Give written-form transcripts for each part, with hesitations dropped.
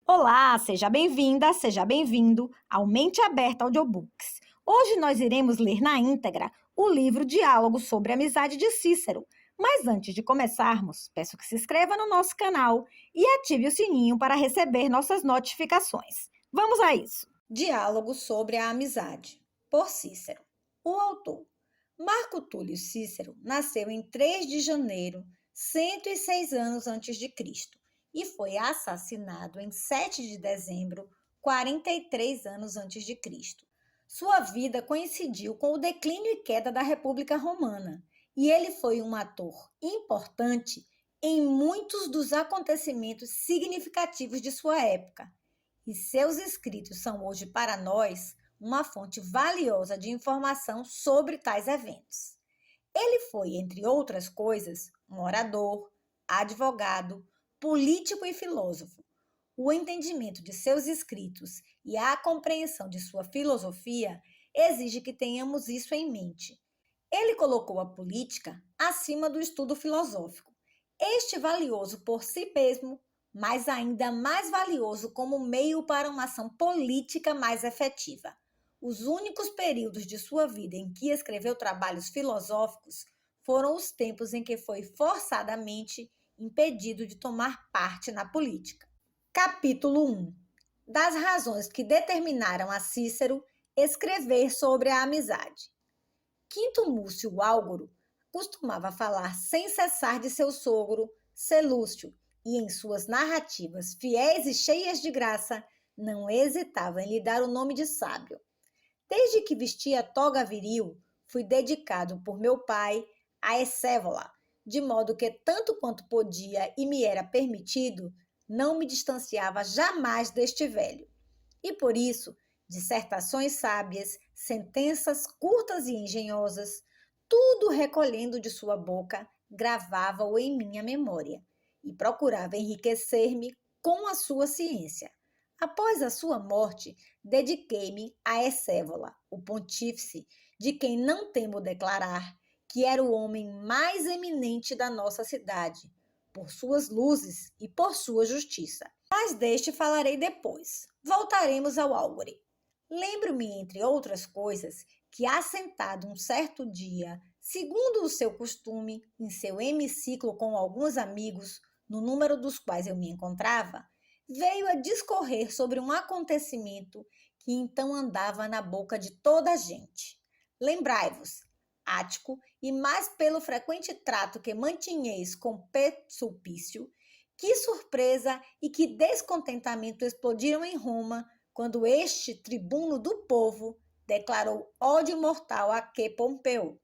Olá, seja bem-vinda, seja bem-vindo ao Mente Aberta Audiobooks. Hoje nós iremos ler na íntegra o livro Diálogo sobre a Amizade de Cícero. Mas antes de começarmos, peço que se inscreva no nosso canal e ative o sininho para receber nossas notificações. Vamos a isso! Diálogo sobre a Amizade, por Cícero. O autor, Marco Túlio Cícero, nasceu em 3 de janeiro, 106 anos antes de Cristo, e foi assassinado em 7 de dezembro, 43 anos antes de Cristo. Sua vida coincidiu com o declínio e queda da República Romana, e ele foi um ator importante em muitos dos acontecimentos significativos de sua época. E seus escritos são hoje para nós uma fonte valiosa de informação sobre tais eventos. Ele foi, entre outras coisas, um orador, advogado, político e filósofo. O entendimento de seus escritos e a compreensão de sua filosofia exige que tenhamos isso em mente. Ele colocou a política acima do estudo filosófico. Este valioso por si mesmo, mas ainda mais valioso como meio para uma ação política mais efetiva. Os únicos períodos de sua vida em que escreveu trabalhos filosóficos foram os tempos em que foi forçadamente impedido de tomar parte na política. Capítulo 1. Das razões que determinaram a Cícero escrever sobre a amizade. Quinto Múcio Álgoro costumava falar sem cessar de seu sogro, Celúcio, e em suas narrativas fiéis e cheias de graça, não hesitava em lhe dar o nome de sábio. Desde que vestia toga viril, fui dedicado por meu pai a Escévola, de modo que, tanto quanto podia e me era permitido, não me distanciava jamais deste velho. E por isso, dissertações sábias, sentenças curtas e engenhosas, tudo recolhendo de sua boca, gravava-o em minha memória e procurava enriquecer-me com a sua ciência. Após a sua morte, dediquei-me a Escévola, o pontífice, de quem não temo declarar que era o homem mais eminente da nossa cidade, por suas luzes e por sua justiça. Mas deste falarei depois. Voltaremos ao Álgore. Lembro-me, entre outras coisas, que assentado um certo dia, segundo o seu costume, em seu hemiciclo com alguns amigos, no número dos quais eu me encontrava, veio a discorrer sobre um acontecimento que então andava na boca de toda a gente. Lembrai-vos, Ático, e mais pelo frequente trato que mantinheis com Sulpício, que surpresa e que descontentamento explodiram em Roma quando este tribuno do povo declarou ódio mortal a que Pompeu,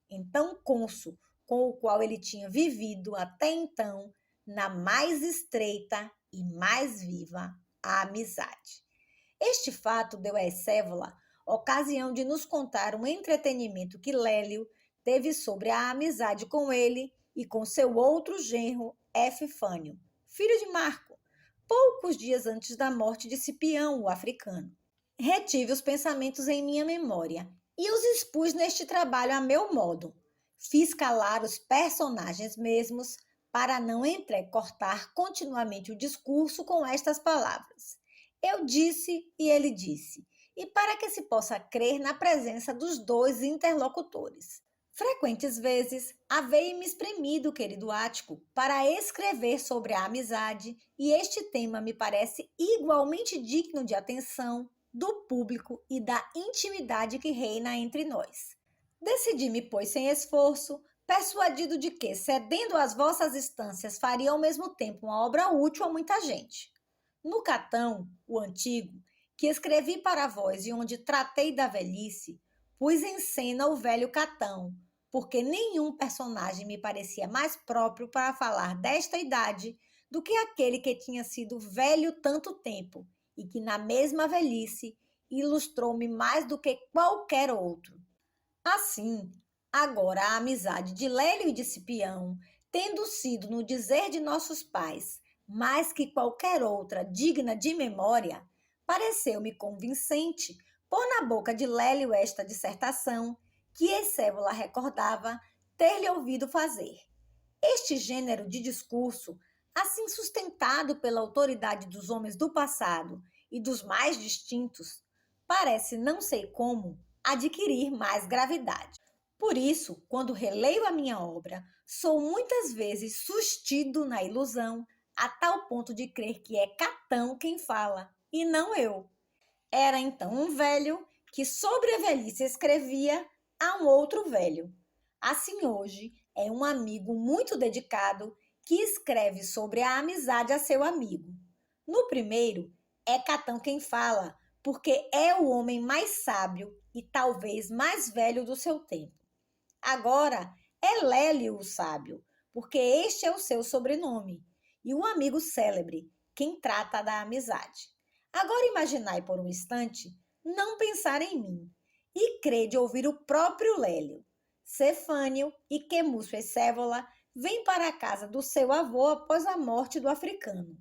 então cônsul, com o qual ele tinha vivido até então na mais estreita e mais viva amizade. Este fato deu a Escévola ocasião de nos contar um entretenimento que Lélio teve sobre a amizade com ele e com seu outro genro, Epifânio, filho de Marco, poucos dias antes da morte de Cipião, o africano. Retive os pensamentos em minha memória e os expus neste trabalho a meu modo. Fiz calar os personagens mesmos para não entrecortar continuamente o discurso com estas palavras. Eu disse e ele disse, e para que se possa crer na presença dos dois interlocutores. Frequentes vezes, havei-me espremido, querido Ático, para escrever sobre a amizade, e este tema me parece igualmente digno de atenção do público e da intimidade que reina entre nós. Decidi-me, pois, sem esforço, persuadido de que, cedendo às vossas instâncias, faria ao mesmo tempo uma obra útil a muita gente. No Catão, o antigo, que escrevi para vós e onde tratei da velhice, pus em cena o velho Catão, porque nenhum personagem me parecia mais próprio para falar desta idade do que aquele que tinha sido velho tanto tempo e que, na mesma velhice, ilustrou-me mais do que qualquer outro. Assim, agora a amizade de Lélio e de Cipião, tendo sido, no dizer de nossos pais, mais que qualquer outra digna de memória, pareceu-me convincente pôr na boca de Lélio esta dissertação que Escévola recordava ter-lhe ouvido fazer. Este gênero de discurso assim sustentado pela autoridade dos homens do passado e dos mais distintos, parece não sei como adquirir mais gravidade. Por isso, quando releio a minha obra, sou muitas vezes sustido na ilusão, a tal ponto de crer que é Catão quem fala, e não eu. Era então um velho que sobre a velhice escrevia a um outro velho. Assim hoje é um amigo muito dedicado que escreve sobre a amizade a seu amigo. No primeiro, é Catão quem fala, porque é o homem mais sábio e talvez mais velho do seu tempo. Agora é Lélio o sábio, porque este é o seu sobrenome, e o amigo célebre, quem trata da amizade. Agora imaginai por um instante não pensar em mim, e crede ouvir o próprio Lélio. Cefânio e Quemúcio e Cévola vêm para a casa do seu avô após a morte do africano.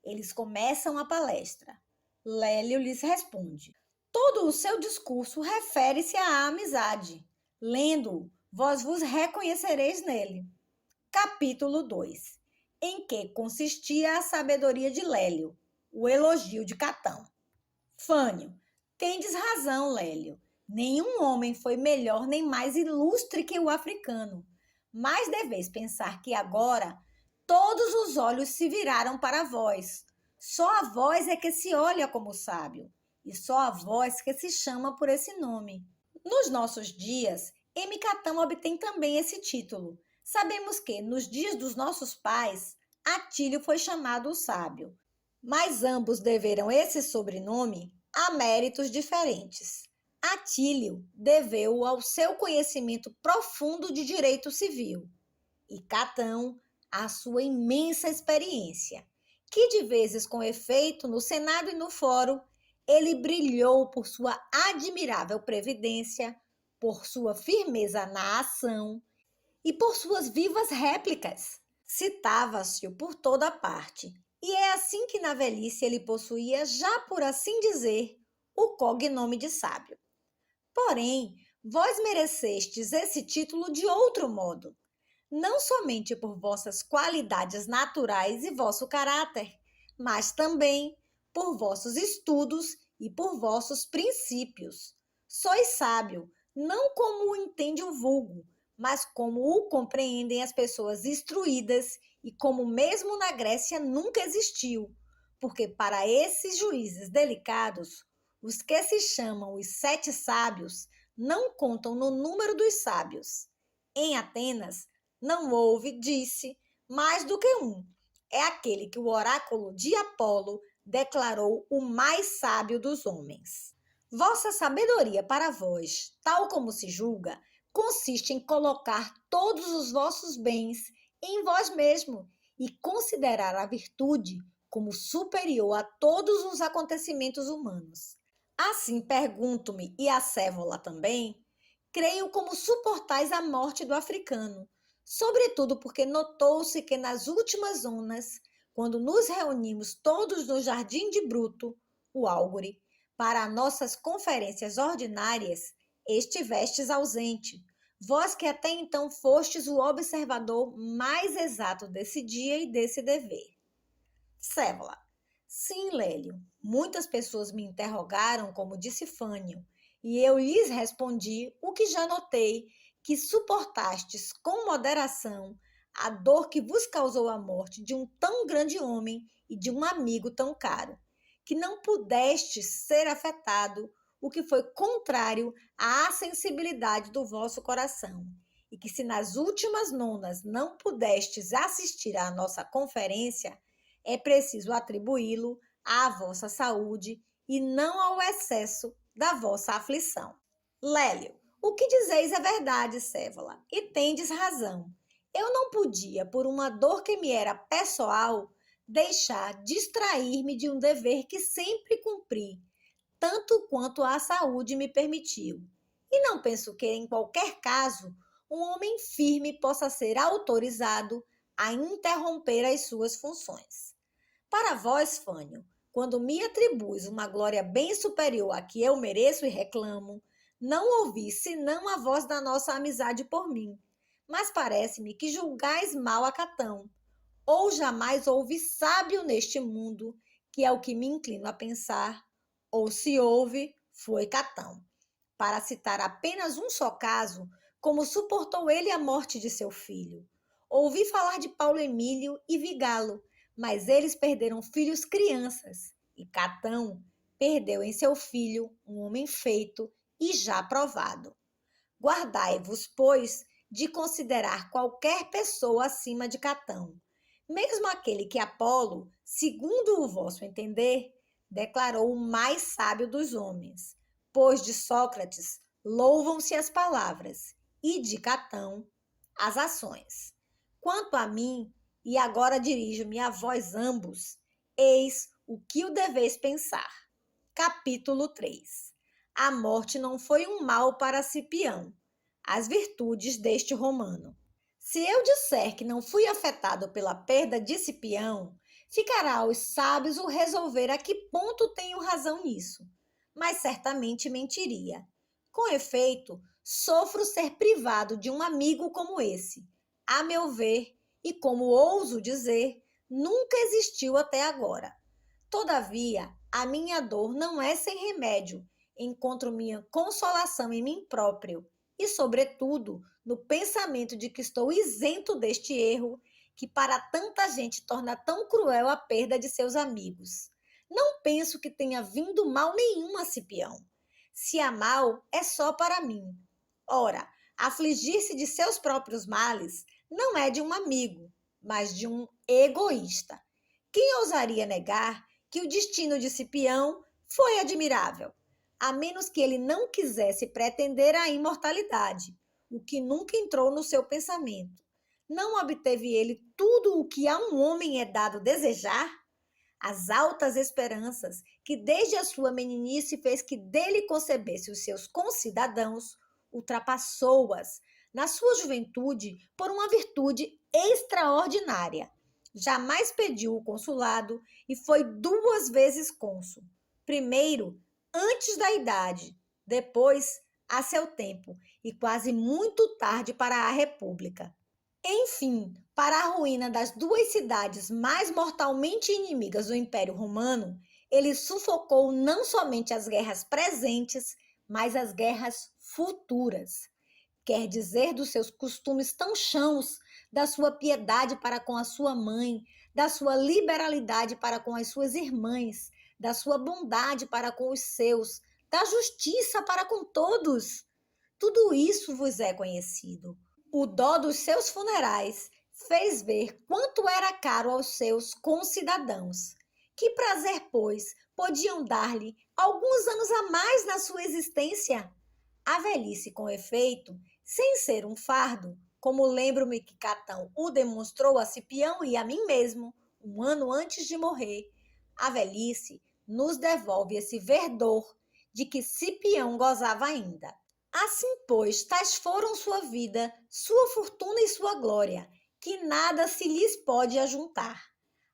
Eles começam a palestra. Lélio lhes responde. Todo o seu discurso refere-se à amizade. Lendo-o, vós vos reconhecereis nele. Capítulo 2. Em que consistia a sabedoria de Lélio, o elogio de Catão. Fânio, tendes razão, Lélio. Nenhum homem foi melhor nem mais ilustre que o africano. Mas deveis pensar que agora todos os olhos se viraram para vós. Só a vós é que se olha como sábio, e só a vós que se chama por esse nome. Nos nossos dias, Catão obtém também esse título. Sabemos que, nos dias dos nossos pais, Atílio foi chamado o sábio, mas ambos deveram esse sobrenome a méritos diferentes. Atílio deveu-o ao seu conhecimento profundo de direito civil e Catão à sua imensa experiência, que de vezes com efeito no Senado e no Fórum, ele brilhou por sua admirável previdência, por sua firmeza na ação e por suas vivas réplicas. Citava-se-o por toda parte, e é assim que na velhice ele possuía, já por assim dizer, o cognome de sábio. Porém, vós merecestes esse título de outro modo, não somente por vossas qualidades naturais e vosso caráter, mas também por vossos estudos e por vossos princípios. Sois sábio, não como o entende o vulgo, mas como o compreendem as pessoas instruídas e como mesmo na Grécia nunca existiu, porque para esses juízes delicados, os que se chamam os 7 sábios não contam no número dos sábios. Em Atenas, não houve, disse, mais do que um. É aquele que o oráculo de Apolo declarou o mais sábio dos homens. Vossa sabedoria para vós, tal como se julga, consiste em colocar todos os vossos bens em vós mesmo e considerar a virtude como superior a todos os acontecimentos humanos. Assim pergunto-me, e a Cévola também, creio como suportais a morte do africano, sobretudo porque notou-se que nas últimas zonas, quando nos reunimos todos no Jardim de Bruto, o Álgore, para nossas conferências ordinárias, estivestes ausente, vós que até então fostes o observador mais exato desse dia e desse dever. Cévola. Sim, Lélio. Muitas pessoas me interrogaram, como disse Fânio, e eu lhes respondi o que já notei, que suportastes com moderação a dor que vos causou a morte de um tão grande homem e de um amigo tão caro, que não pudestes ser afetado, o que foi contrário à sensibilidade do vosso coração, e que se nas últimas nonas não pudestes assistir à nossa conferência, é preciso atribuí-lo à vossa saúde e não ao excesso da vossa aflição. Lélio, o que dizeis é verdade, Cévola, e tendes razão. Eu não podia, por uma dor que me era pessoal, deixar distrair-me de um dever que sempre cumpri, tanto quanto a saúde me permitiu. E não penso que, em qualquer caso, um homem firme possa ser autorizado a interromper as suas funções. Para vós, Fânio, quando me atribuis uma glória bem superior à que eu mereço e reclamo, não ouvi senão a voz da nossa amizade por mim, mas parece-me que julgais mal a Catão, ou jamais houve sábio neste mundo, que é o que me inclino a pensar, ou se houve, foi Catão. Para citar apenas um só caso, como suportou ele a morte de seu filho. Ouvi falar de Paulo Emílio e Vigalo, mas eles perderam filhos crianças, e Catão perdeu em seu filho um homem feito e já provado. Guardai-vos, pois, de considerar qualquer pessoa acima de Catão, mesmo aquele que Apolo, segundo o vosso entender, declarou o mais sábio dos homens, pois de Sócrates louvam-se as palavras e de Catão as ações. Quanto a mim, e agora dirijo-me a vós ambos, eis o que o deveis pensar. Capítulo 3. A morte não foi um mal para Cipião. As virtudes deste romano. Se eu disser que não fui afetado pela perda de Cipião, ficará aos sábios o resolver a que ponto tenho razão nisso, mas certamente mentiria. Com efeito, sofro ser privado de um amigo como esse. A meu ver, e como ouso dizer, nunca existiu até agora. Todavia, a minha dor não é sem remédio. Encontro minha consolação em mim próprio e, sobretudo, no pensamento de que estou isento deste erro que para tanta gente torna tão cruel a perda de seus amigos. Não penso que tenha vindo mal nenhum a Cipião. Se há mal, é só para mim. Ora, afligir-se de seus próprios males não é de um amigo, mas de um egoísta. Quem ousaria negar que o destino de Cipião foi admirável, a menos que ele não quisesse pretender à imortalidade, o que nunca entrou no seu pensamento. Não obteve ele tudo o que a um homem é dado desejar? As altas esperanças que desde a sua meninice fez que dele concebesse os seus concidadãos, ultrapassou-as, na sua juventude, por uma virtude extraordinária. Jamais pediu o consulado e foi 2 vezes cônsul. Primeiro, antes da idade, depois, a seu tempo, e quase muito tarde para a República. Enfim, para a ruína das 2 cidades mais mortalmente inimigas do Império Romano, ele sufocou não somente as guerras presentes, mas as guerras futuras. Quer dizer dos seus costumes tão chãos, da sua piedade para com a sua mãe, da sua liberalidade para com as suas irmãs, da sua bondade para com os seus, da justiça para com todos. Tudo isso vos é conhecido. O dó dos seus funerais fez ver quanto era caro aos seus concidadãos. Que prazer, pois, podiam dar-lhe alguns anos a mais na sua existência? A velhice, com efeito, sem ser um fardo, como lembro-me que Catão o demonstrou a Cipião e a mim mesmo, um ano antes de morrer, a velhice nos devolve esse verdor de que Cipião gozava ainda. Assim, pois, tais foram sua vida, sua fortuna e sua glória, que nada se lhes pode ajuntar.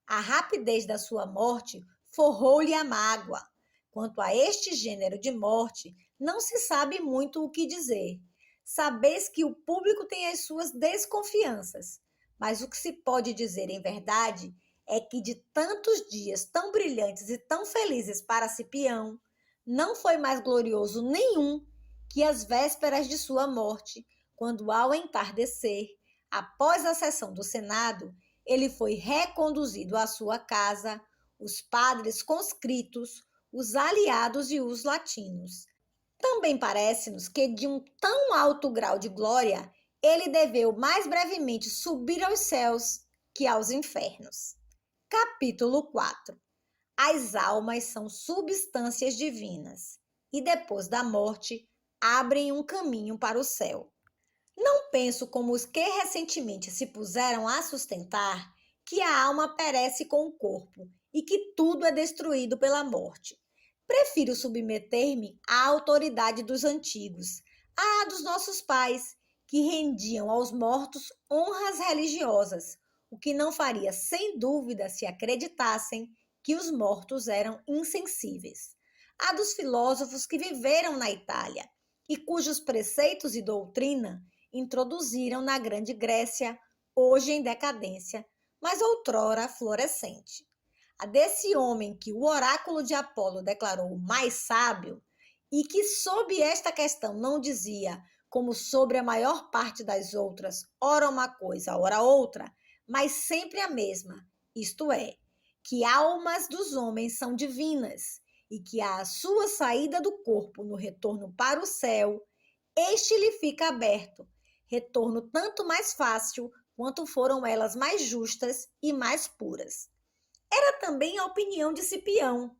A rapidez da sua morte forrou-lhe a mágoa. Quanto a este gênero de morte, não se sabe muito o que dizer. Sabeis que o público tem as suas desconfianças, mas o que se pode dizer em verdade é que de tantos dias tão brilhantes e tão felizes para Cipião, não foi mais glorioso nenhum que as vésperas de sua morte, quando ao entardecer, após a sessão do Senado, ele foi reconduzido à sua casa, os padres conscritos, os aliados e os latinos. Também parece-nos que de um tão alto grau de glória, ele deveu mais brevemente subir aos céus que aos infernos. Capítulo 4. As almas são substâncias divinas, e depois da morte, abrem um caminho para o céu. Não penso como os que recentemente se puseram a sustentar que a alma perece com o corpo e que tudo é destruído pela morte. Prefiro submeter-me à autoridade dos antigos, à dos nossos pais, que rendiam aos mortos honras religiosas, o que não faria sem dúvida se acreditassem que os mortos eram insensíveis. À dos filósofos que viveram na Itália e cujos preceitos e doutrina introduziram na Grande Grécia, hoje em decadência, mas outrora florescente. A desse homem que o oráculo de Apolo declarou mais sábio, e que sobre esta questão não dizia, como sobre a maior parte das outras, ora uma coisa, ora outra, mas sempre a mesma, isto é, que almas dos homens são divinas, e que à sua saída do corpo no retorno para o céu, este lhe fica aberto, retorno tanto mais fácil quanto foram elas mais justas e mais puras. Era também a opinião de Cipião.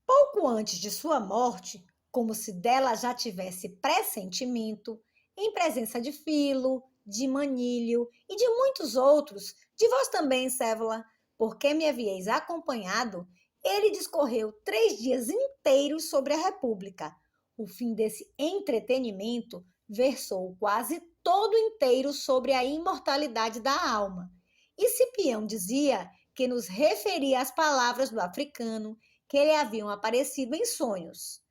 Pouco antes de sua morte, como se dela já tivesse pressentimento, em presença de Filo, de Manílio e de muitos outros, de vós também, Sévola, porque me havíeis acompanhado, ele discorreu 3 dias inteiros sobre a República. O fim desse entretenimento versou quase todo inteiro sobre a imortalidade da alma. E Cipião dizia que nos referia às palavras do africano que lhe haviam aparecido em sonhos.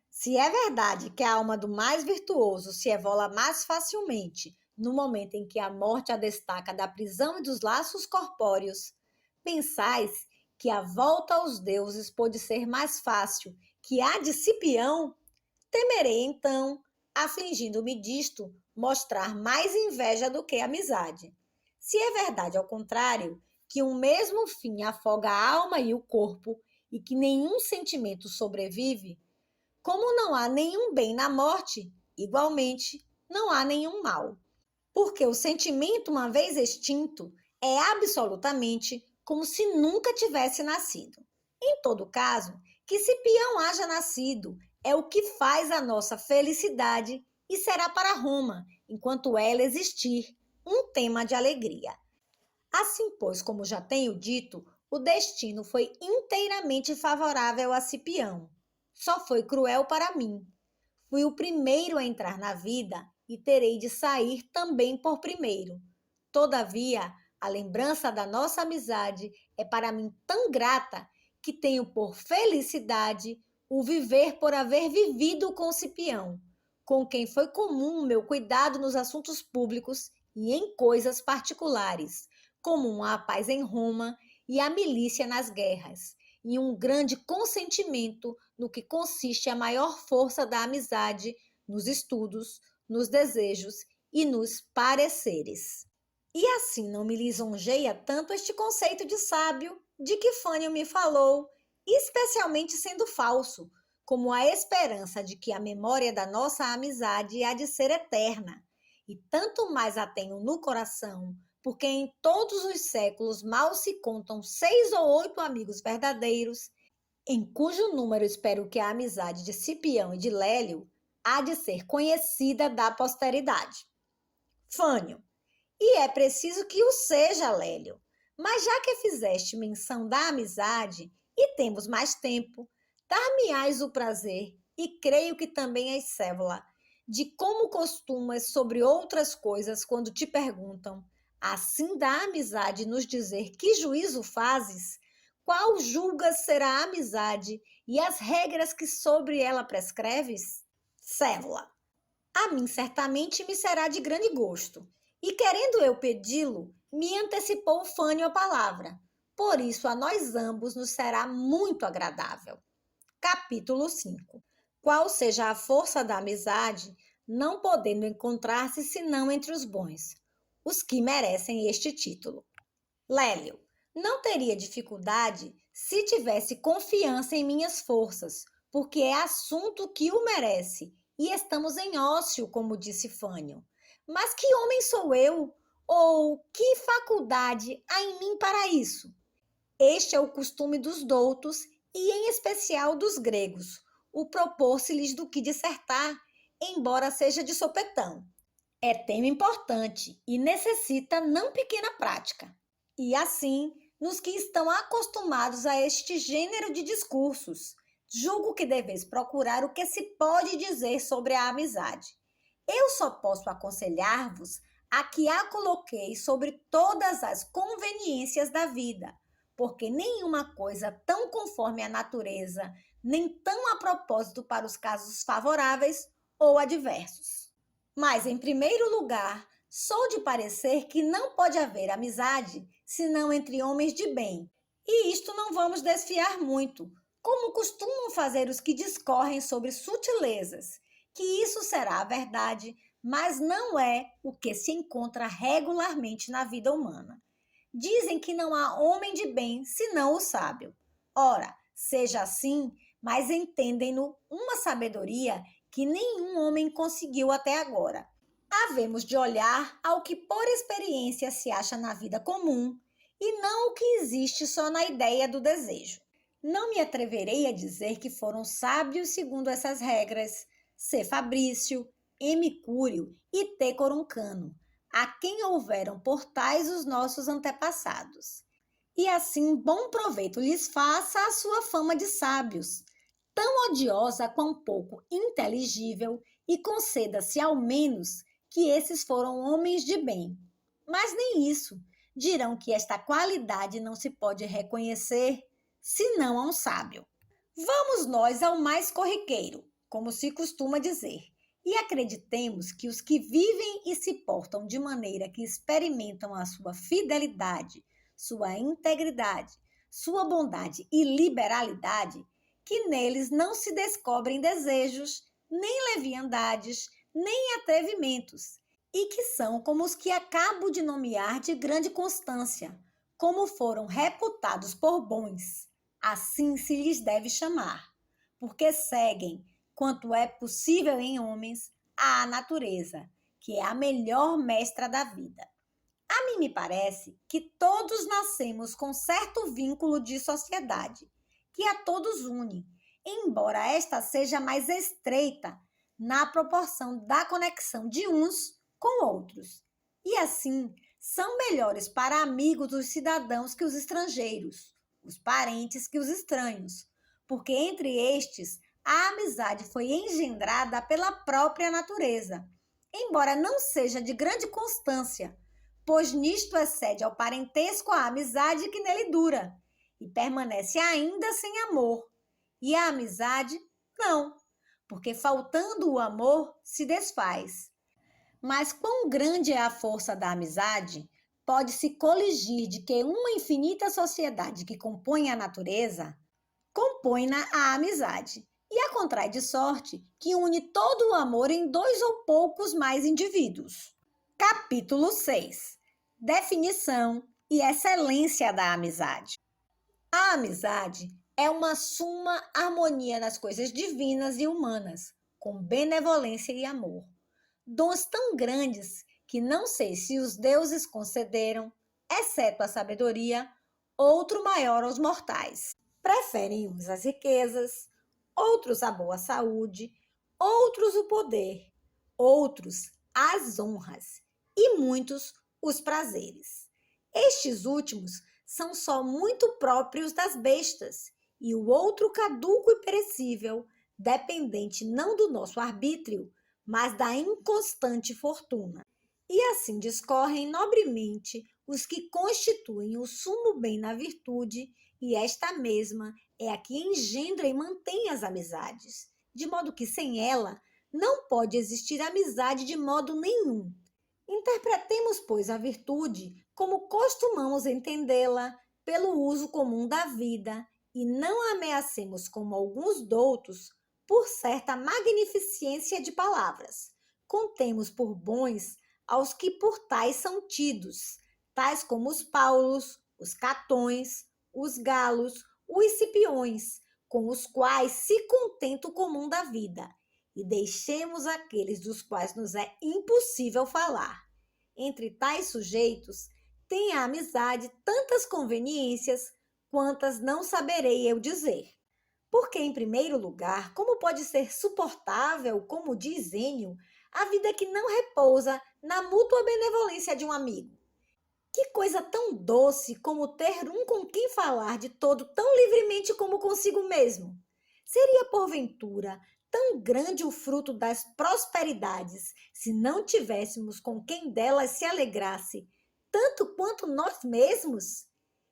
Se é verdade que a alma do mais virtuoso se evola mais facilmente no momento em que a morte a destaca da prisão e dos laços corpóreos, pensais que a volta aos deuses pode ser mais fácil que a de Cipião? Temerei, então, afligindo-me disto, mostrar mais inveja do que amizade. Se é verdade, ao contrário, que um mesmo fim afoga a alma e o corpo, e que nenhum sentimento sobrevive, como não há nenhum bem na morte, igualmente não há nenhum mal. Porque o sentimento, uma vez extinto, é absolutamente como se nunca tivesse nascido. Em todo caso, que Cipião haja nascido é o que faz a nossa felicidade e será para Roma, enquanto ela existir, um tema de alegria. Assim, pois, como já tenho dito, o destino foi inteiramente favorável a Cipião. Só foi cruel para mim. Fui o primeiro a entrar na vida e terei de sair também por primeiro. Todavia, a lembrança da nossa amizade é para mim tão grata que tenho por felicidade o viver por haver vivido com Cipião, com quem foi comum o meu cuidado nos assuntos públicos e em coisas particulares, comum a paz em Roma e a milícia nas guerras, e um grande consentimento no que consiste a maior força da amizade nos estudos, nos desejos e nos pareceres. E assim não me lisonjeia tanto este conceito de sábio de que Fânio me falou, especialmente sendo falso, como a esperança de que a memória da nossa amizade há de ser eterna, e tanto mais a tenho no coração, porque em todos os séculos mal se contam 6 ou 8 amigos verdadeiros, em cujo número espero que a amizade de Cipião e de Lélio há de ser conhecida da posteridade. Fânio, e é preciso que o seja, Lélio, mas já que fizeste menção da amizade e temos mais tempo, dar-me-ás o prazer, e creio que também és Sévola, de como costumas sobre outras coisas quando te perguntam, assim da amizade nos dizer que juízo fazes, qual julgas ser a amizade e as regras que sobre ela prescreves? Sévola, a mim certamente me será de grande gosto, e querendo eu pedi-lo, me antecipou Fânio a palavra, por isso a nós ambos nos será muito agradável. Capítulo 5. Qual seja a força da amizade, não podendo encontrar-se senão entre os bons, os que merecem este título. Lélio, não teria dificuldade se tivesse confiança em minhas forças, porque é assunto que o merece, e estamos em ócio, como disse Fânio. Mas que homem sou eu? Ou que faculdade há em mim para isso? Este é o costume dos doutos, e em especial dos gregos, o propor-se-lhes do que dissertar, embora seja de sopetão. É tema importante e necessita não pequena prática. E assim, nos que estão acostumados a este gênero de discursos, julgo que deveis procurar o que se pode dizer sobre a amizade. Eu só posso aconselhar-vos a que a coloqueis sobre todas as conveniências da vida, porque nenhuma coisa tão conforme a natureza, nem tão a propósito para os casos favoráveis ou adversos. Mas, em primeiro lugar, Sou de parecer que não pode haver amizade senão entre homens de bem. E isto não vamos desfiar muito, como costumam fazer os que discorrem sobre sutilezas, que isso será a verdade, mas não é o que se encontra regularmente na vida humana. Dizem que não há homem de bem senão o sábio. Ora, seja assim, mas entendem-no uma sabedoria que nenhum homem conseguiu até agora. Havemos de olhar ao que por experiência se acha na vida comum e não o que existe só na ideia do desejo. Não me atreverei a dizer que foram sábios segundo essas regras C. Fabrício, M. Cúrio e T. Coruncano, a quem houveram por tais os nossos antepassados. E assim bom proveito lhes faça a sua fama de sábios, tão odiosa quão pouco inteligível, e conceda-se ao menos que esses foram homens de bem. Mas nem isso. Dirão que esta qualidade não se pode reconhecer senão a um sábio. Vamos nós ao mais corriqueiro, como se costuma dizer, e acreditemos que os que vivem e se portam de maneira que experimentam a sua fidelidade, sua integridade, sua bondade e liberalidade, que neles não se descobrem desejos, nem leviandades, nem atrevimentos, e que são como os que acabo de nomear de grande constância, como foram reputados por bons. Assim se lhes deve chamar, porque seguem, quanto é possível em homens, a natureza, que é a melhor mestra da vida. A mim me parece que todos nascemos com certo vínculo de sociedade, que a todos une, embora esta seja mais estreita na proporção da conexão de uns com outros. E assim, são melhores para amigos os cidadãos que os estrangeiros, os parentes que os estranhos, porque entre estes a amizade foi engendrada pela própria natureza, embora não seja de grande constância, pois nisto excede ao parentesco a amizade que nele dura, e permanece ainda sem amor. E a amizade, não, porque faltando o amor, se desfaz. Mas quão grande é a força da amizade, pode-se coligir de que uma infinita sociedade que compõe a natureza, compõe-na a amizade, e a contrai de sorte que une todo o amor em dois ou poucos mais indivíduos. Capítulo 6. Definição e excelência da amizade. A amizade é uma suma harmonia nas coisas divinas e humanas, com benevolência e amor. Dons tão grandes que não sei se os deuses concederam, exceto a sabedoria, outro maior aos mortais. Preferem uns as riquezas, outros a boa saúde, outros o poder, outros as honras e muitos os prazeres. Estes últimos são só muito próprios das bestas, e o outro caduco e perecível, dependente não do nosso arbítrio, mas da inconstante fortuna. E assim discorrem nobremente os que constituem o sumo bem na virtude, e esta mesma é a que engendra e mantém as amizades, de modo que sem ela não pode existir amizade de modo nenhum. Interpretemos, pois, a virtude como costumamos entendê-la pelo uso comum da vida, e não ameacemos como alguns doutos por certa magnificência de palavras. Contemos por bons aos que por tais são tidos, tais como os Paulos, os Catões, os Galos, os Cipiões, com os quais se contenta o comum da vida, e deixemos aqueles dos quais nos é impossível falar. Entre tais sujeitos, tem a amizade tantas conveniências quantas não saberei eu dizer. Porque, em primeiro lugar, como pode ser suportável, como diz Enio, a vida que não repousa na mútua benevolência de um amigo? Que coisa tão doce como ter um com quem falar de todo tão livremente como consigo mesmo! Seria, porventura, tão grande o fruto das prosperidades se não tivéssemos com quem delas se alegrasse, tanto quanto nós mesmos?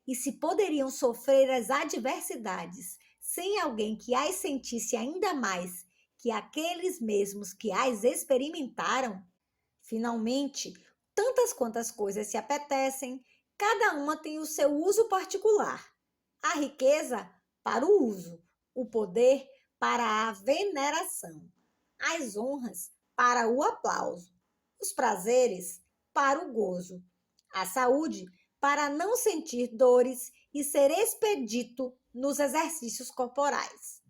E se poderiam sofrer as adversidades sem alguém que as sentisse ainda mais que aqueles mesmos que as experimentaram? Finalmente, tantas quantas coisas se apetecem, cada uma tem o seu uso particular. A riqueza para o uso, o poder para a veneração, as honras para o aplauso, os prazeres para o gozo, a saúde para não sentir dores e ser expedito nos exercícios corporais.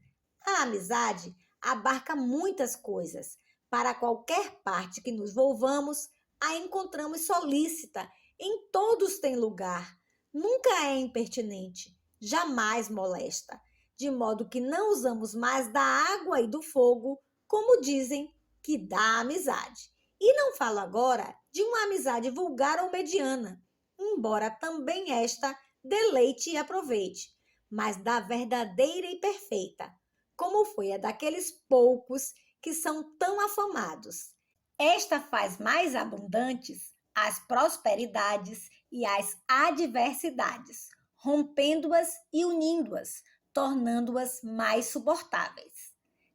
A amizade abarca muitas coisas. Para qualquer parte que nos volvamos, a encontramos solícita. Em todos tem lugar. Nunca é impertinente, jamais molesta. De modo que não usamos mais da água e do fogo, como dizem que dá a amizade. E não falo agora de uma amizade vulgar ou mediana, embora também esta deleite e aproveite, mas da verdadeira e perfeita, como foi a daqueles poucos que são tão afamados. Esta faz mais abundantes as prosperidades e as adversidades, rompendo-as e unindo-as, tornando-as mais suportáveis.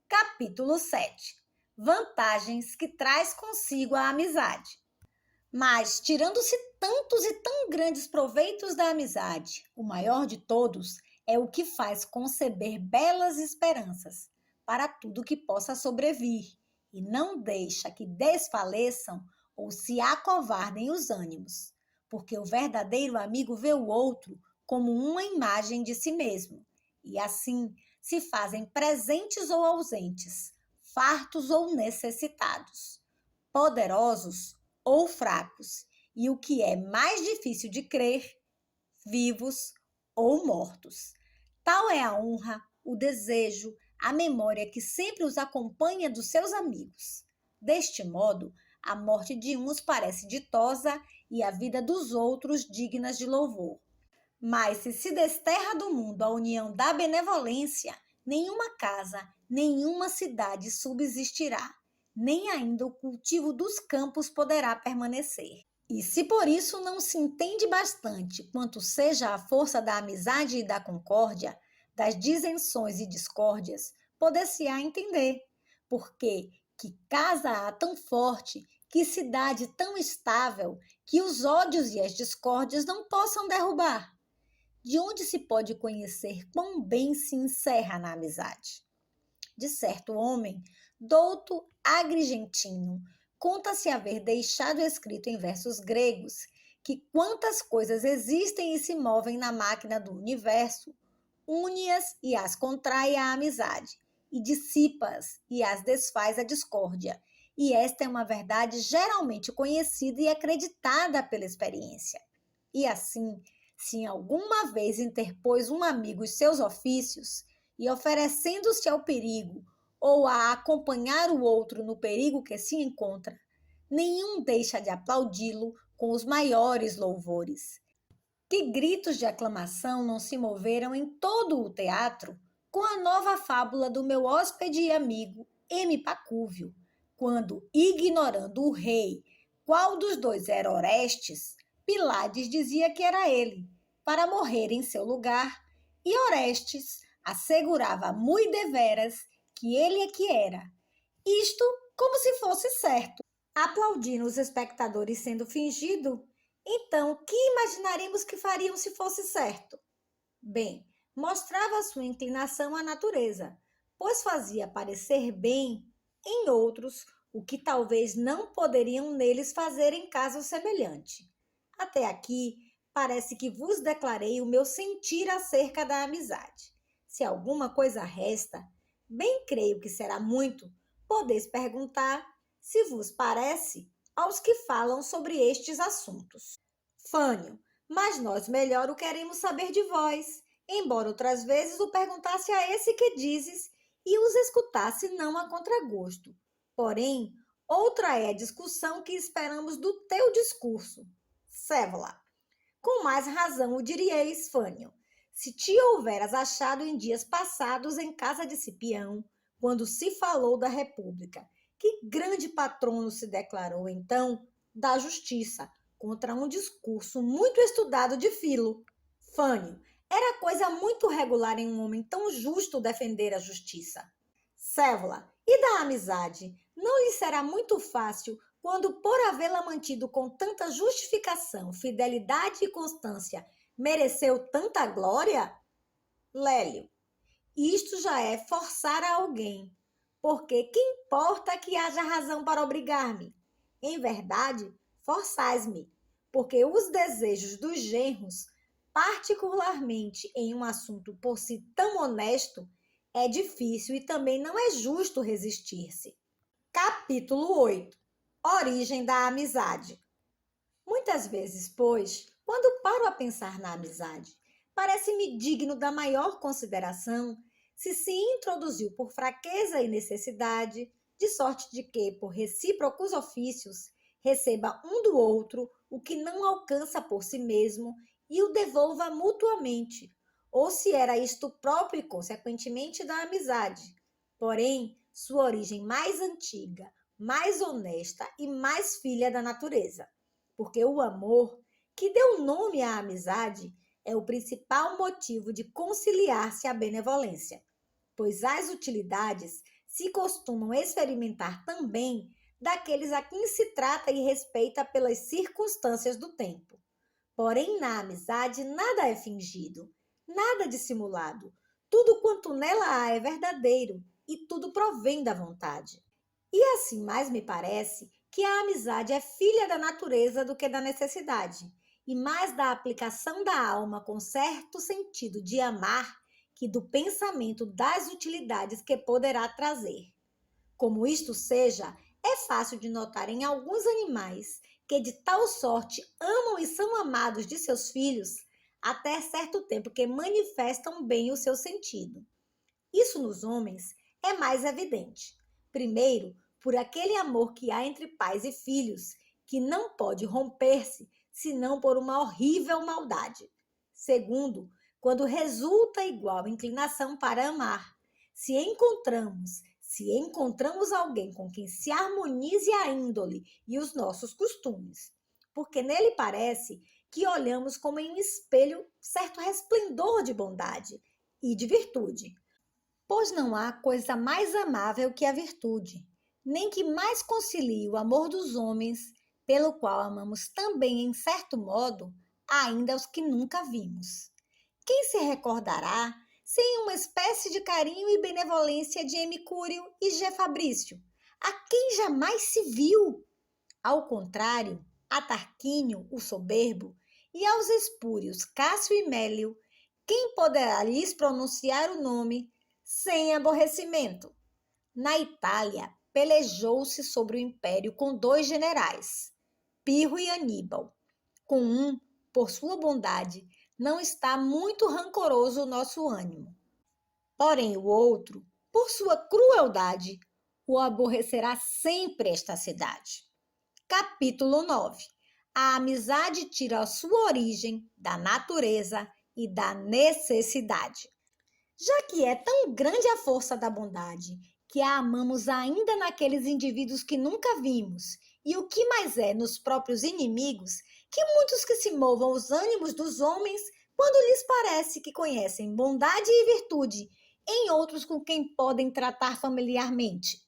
Capítulo 7. Vantagens que traz consigo a amizade. Mas, tirando-se tantos e tão grandes proveitos da amizade, o maior de todos é o que faz conceber belas esperanças para tudo que possa sobrevir, e não deixa que desfaleçam ou se acovardem os ânimos, porque o verdadeiro amigo vê o outro como uma imagem de si mesmo, e assim se fazem presentes ou ausentes, fartos ou necessitados, poderosos ou fracos, e o que é mais difícil de crer, vivos ou mortos. Tal é a honra, o desejo, a memória que sempre os acompanha dos seus amigos. Deste modo, a morte de uns parece ditosa e a vida dos outros dignas de louvor. Mas se desterra do mundo a união da benevolência, nenhuma casa, nenhuma cidade subsistirá, nem ainda o cultivo dos campos poderá permanecer. E se por isso não se entende bastante quanto seja a força da amizade e da concórdia, das disenções e discórdias, poder-se-á entender, porque que casa há tão forte, que cidade tão estável, que os ódios e as discórdias não possam derrubar? De onde se pode conhecer quão bem se encerra na amizade? De certo homem, douto agrigentino, conta-se haver deixado escrito em versos gregos que quantas coisas existem e se movem na máquina do universo, une-as e as contrai a amizade, e dissipa-as e as desfaz a discórdia. E esta é uma verdade geralmente conhecida e acreditada pela experiência. E assim, se em alguma vez interpôs um amigo os seus ofícios, e oferecendo-se ao perigo, ou a acompanhar o outro no perigo que se encontra, nenhum deixa de aplaudi-lo com os maiores louvores. Que gritos de aclamação não se moveram em todo o teatro com a nova fábula do meu hóspede e amigo M. Pacúvio, quando, ignorando o rei, qual dos dois era Orestes, Pilades dizia que era ele, para morrer em seu lugar, e Orestes assegurava mui deveras que ele é que era. Isto como se fosse certo. Aplaudindo os espectadores sendo fingido, então, que imaginaremos que fariam se fosse certo? Bem, mostrava sua inclinação à natureza, pois fazia parecer bem em outros o que talvez não poderiam neles fazer em caso semelhante. Até aqui, parece que vos declarei o meu sentir acerca da amizade. Se alguma coisa resta, bem creio que será muito, podeis perguntar, se vos parece, aos que falam sobre estes assuntos. Fânio, mas nós melhor o queremos saber de vós, embora outras vezes o perguntasse a esse que dizes e os escutasse não a contragosto. Porém, outra é a discussão que esperamos do teu discurso. Cévola, com mais razão o dirieis, Fânio, se te houveras achado em dias passados em casa de Cipião, quando se falou da República, que grande patrono se declarou, então, da justiça, contra um discurso muito estudado de Filo. Fânio, era coisa muito regular em um homem tão justo defender a justiça. Cévola, e da amizade? Não lhe será muito fácil quando por havê-la mantido com tanta justificação, fidelidade e constância, mereceu tanta glória? Lélio, isto já é forçar a alguém, porque que importa que haja razão para obrigar-me? Em verdade, forçais-me, porque os desejos dos genros, particularmente em um assunto por si tão honesto, é difícil e também não é justo resistir-se. Capítulo 8. Origem da amizade. Muitas vezes, pois, quando paro a pensar na amizade, parece-me digno da maior consideração se introduziu por fraqueza e necessidade, de sorte de que, por recíprocos ofícios, receba um do outro o que não alcança por si mesmo e o devolva mutuamente, ou se era isto próprio e consequentemente da amizade. Porém, sua origem mais antiga, mais honesta e mais filha da natureza. Porque o amor, que deu nome à amizade, é o principal motivo de conciliar-se à benevolência, pois as utilidades se costumam experimentar também daqueles a quem se trata e respeita pelas circunstâncias do tempo. Porém, na amizade nada é fingido, nada dissimulado. Tudo quanto nela há é verdadeiro e tudo provém da vontade. E assim mais me parece que a amizade é filha da natureza do que da necessidade, e mais da aplicação da alma com certo sentido de amar que do pensamento das utilidades que poderá trazer. Como isto seja, é fácil de notar em alguns animais que de tal sorte amam e são amados de seus filhos, até certo tempo que manifestam bem o seu sentido. Isso nos homens é mais evidente. Primeiro, por aquele amor que há entre pais e filhos, que não pode romper-se senão por uma horrível maldade. Segundo, quando resulta igual inclinação para amar. Se encontramos alguém com quem se harmonize a índole e os nossos costumes, porque nele parece que olhamos como em um espelho certo resplendor de bondade e de virtude. Pois não há coisa mais amável que a virtude, nem que mais concilie o amor dos homens, pelo qual amamos também, em certo modo, ainda os que nunca vimos. Quem se recordará sem uma espécie de carinho e benevolência de Hemicúrio e G. Fabrício, a quem jamais se viu? Ao contrário, a Tarquínio, o soberbo, e aos espúrios Cássio e Mélio, quem poderá lhes pronunciar o nome sem aborrecimento? Na Itália, pelejou-se sobre o império com dois generais, Pirro e Aníbal. Com um, por sua bondade, não está muito rancoroso o nosso ânimo. Porém, o outro, por sua crueldade, o aborrecerá sempre esta cidade. Capítulo 9. A amizade tira a sua origem da natureza e da necessidade. Já que é tão grande a força da bondade, que a amamos ainda naqueles indivíduos que nunca vimos, e o que mais é nos próprios inimigos, que muitos que se movam os ânimos dos homens quando lhes parece que conhecem bondade e virtude em outros com quem podem tratar familiarmente.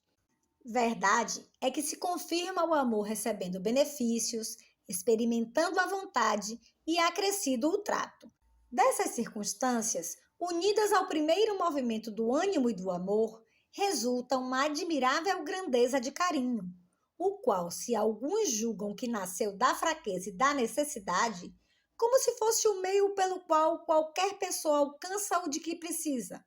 Verdade é que se confirma o amor recebendo benefícios, experimentando a vontade e acrescido o trato. Dessas circunstâncias, unidas ao primeiro movimento do ânimo e do amor, resulta uma admirável grandeza de carinho, o qual, se alguns julgam que nasceu da fraqueza e da necessidade, como se fosse o meio pelo qual qualquer pessoa alcança o de que precisa.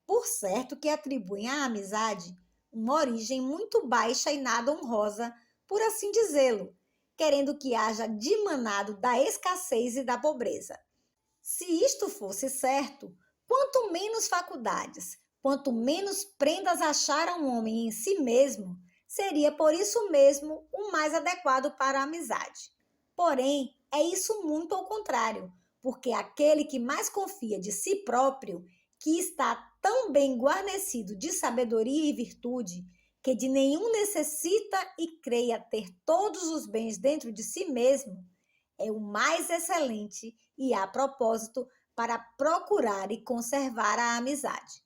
Por certo que atribuem à amizade uma origem muito baixa e nada honrosa, por assim dizê-lo, querendo que haja dimanado da escassez e da pobreza. Se isto fosse certo, quanto menos faculdades, quanto menos prendas achara um homem em si mesmo, seria por isso mesmo o mais adequado para a amizade. Porém, é isso muito ao contrário, porque aquele que mais confia de si próprio, que está tão bem guarnecido de sabedoria e virtude, que de nenhum necessita e creia ter todos os bens dentro de si mesmo, é o mais excelente e a propósito para procurar e conservar a amizade.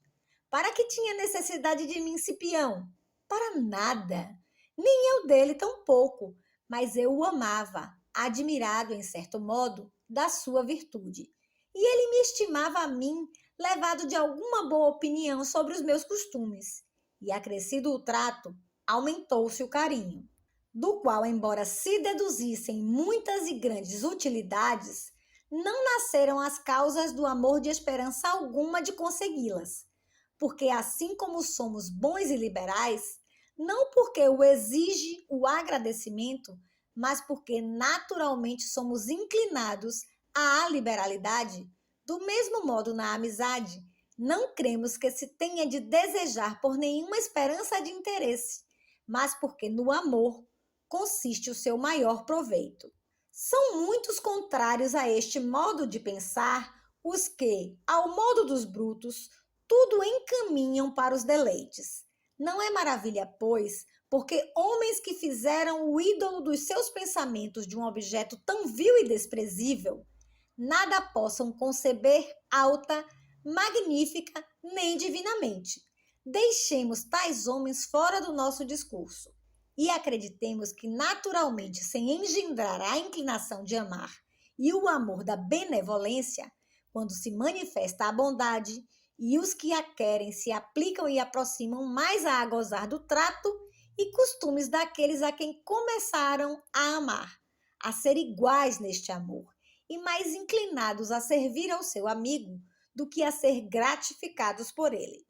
Para que tinha necessidade de mim, Cipião? Para nada. nem eu dele tampouco, mas eu o amava, admirado, em certo modo, da sua virtude. E ele me estimava a mim, levado de alguma boa opinião sobre os meus costumes. E acrescido o trato, aumentou-se o carinho, do qual, embora se deduzissem muitas e grandes utilidades, não nasceram as causas do amor de esperança alguma de consegui-las. Porque assim como somos bons e liberais, não porque o exige o agradecimento, mas porque naturalmente somos inclinados à liberalidade, do mesmo modo na amizade, não cremos que se tenha de desejar por nenhuma esperança de interesse, mas porque no amor consiste o seu maior proveito. São muitos contrários a este modo de pensar os que, ao modo dos brutos, tudo encaminham para os deleites. Não é maravilha, pois, porque homens que fizeram o ídolo dos seus pensamentos de um objeto tão vil e desprezível, nada possam conceber alta, magnífica, nem divinamente. Deixemos tais homens fora do nosso discurso e acreditemos que naturalmente, sem engendrar a inclinação de amar e o amor da benevolência, quando se manifesta a bondade, e os que a querem se aplicam e aproximam mais a gozar do trato e costumes daqueles a quem começaram a amar, a ser iguais neste amor e mais inclinados a servir ao seu amigo do que a ser gratificados por ele.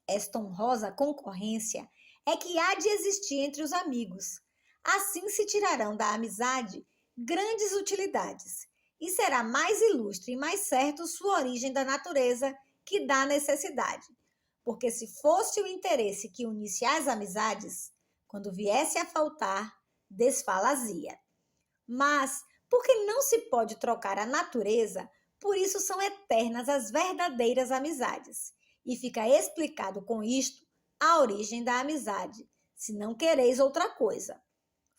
Esta honrosa concorrência é que há de existir entre os amigos. Assim se tirarão da amizade grandes utilidades, e será mais ilustre e mais certo sua origem da natureza que da necessidade. Porque se fosse o interesse que unisse as amizades, quando viesse a faltar, desfalazia. Mas, porque não se pode trocar a natureza, por isso são eternas as verdadeiras amizades. E fica explicado com isto a origem da amizade, se não quereis outra coisa.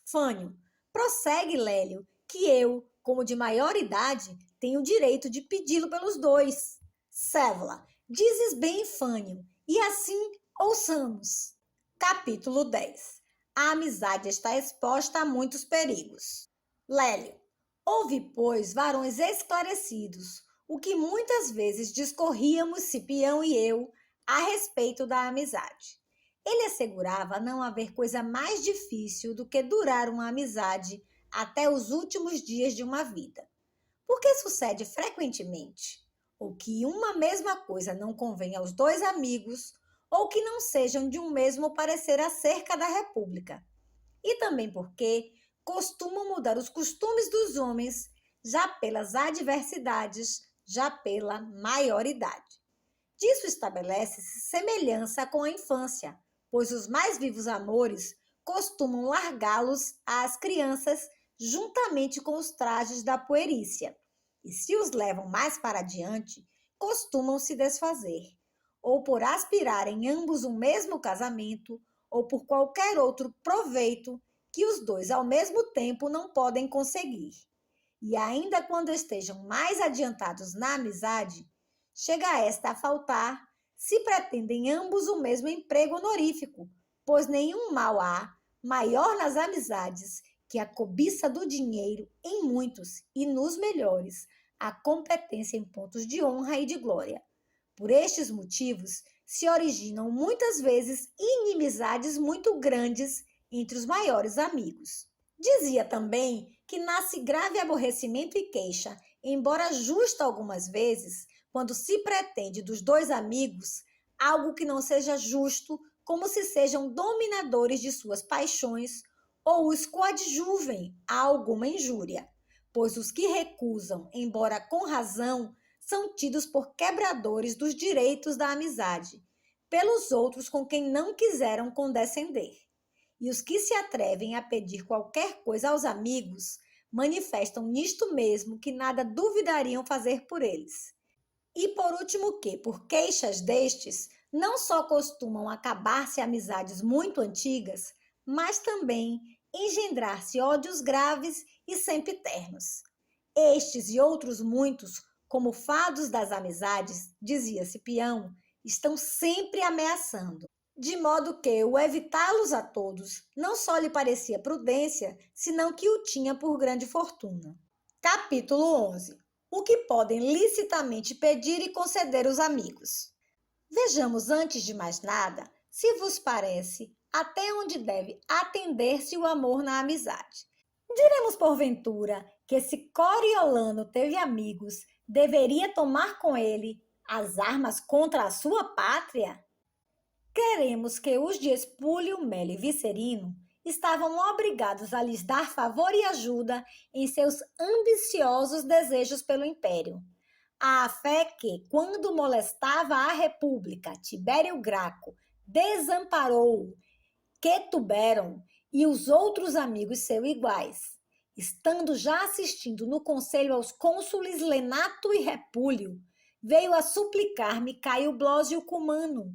Fânio, prossegue, Lélio, que eu, como de maior idade, tenho o direito de pedi-lo pelos dois. Sévola, dizes bem, Fânio, e assim ouçamos. Capítulo 10. A amizade está exposta a muitos perigos. Lélio, houve, pois, varões esclarecidos, o que muitas vezes discorríamos Cipião e eu a respeito da amizade. Ele assegurava não haver coisa mais difícil do que durar uma amizade até os últimos dias de uma vida. Porque sucede frequentemente ou que uma mesma coisa não convém aos dois amigos, ou que não sejam de um mesmo parecer acerca da República. E também porque costumam mudar os costumes dos homens, já pelas adversidades, já pela maioridade. Disso estabelece-se semelhança com a infância, pois os mais vivos amores costumam largá-los às crianças juntamente com os trajes da puerícia. E se os levam mais para adiante, costumam se desfazer, ou por aspirarem ambos o mesmo casamento, ou por qualquer outro proveito que os dois ao mesmo tempo não podem conseguir. E ainda quando estejam mais adiantados na amizade, chega esta a faltar, se pretendem ambos o mesmo emprego honorífico, pois nenhum mal há maior nas amizades que a cobiça do dinheiro em muitos e nos melhores, a competência em pontos de honra e de glória. Por estes motivos, se originam muitas vezes inimizades muito grandes entre os maiores amigos. Dizia também que nasce grave aborrecimento e queixa, embora justa algumas vezes, quando se pretende dos dois amigos algo que não seja justo, como se sejam dominadores de suas paixões ou os coadjuvem a alguma injúria, pois os que recusam, embora com razão, são tidos por quebradores dos direitos da amizade, pelos outros com quem não quiseram condescender. E os que se atrevem a pedir qualquer coisa aos amigos, manifestam nisto mesmo que nada duvidariam fazer por eles. E por último que, por queixas destes, não só costumam acabar-se amizades muito antigas, mas também engendrar-se ódios graves e sempiternos. Estes e outros muitos, como fados das amizades, dizia Cipião, estão sempre ameaçando. de modo que o evitá-los a todos não só lhe parecia prudência, senão que o tinha por grande fortuna. Capítulo 11. O que podem licitamente pedir e conceder os amigos. Vejamos antes de mais nada, se vos parece, até onde deve atender-se o amor na amizade. Diremos porventura que se Coriolano teve amigos, deveria tomar com ele as armas contra a sua pátria? Queremos que os de Espúlio, Melo e Vicerino estavam obrigados a lhes dar favor e ajuda em seus ambiciosos desejos pelo império. A fé que, quando molestava a República, Tibério Graco desamparou Quetuberon e os outros amigos seus iguais, estando já assistindo no conselho aos cônsules Lenato e Repúlio, veio a suplicar-me Caio Blósio Cumano,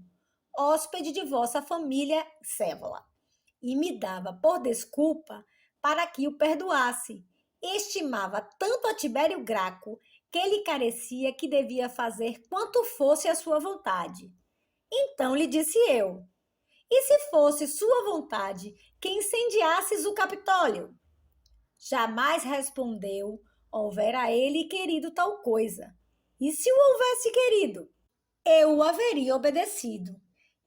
hóspede de vossa família Cévola, e me dava por desculpa para que o perdoasse. Estimava tanto a Tibério Graco que lhe carecia que devia fazer quanto fosse a sua vontade. Então lhe disse eu: e se fosse sua vontade que incendiasses o Capitólio? Jamais respondeu, houvera ele querido tal coisa. E se o houvesse querido? Eu o haveria obedecido.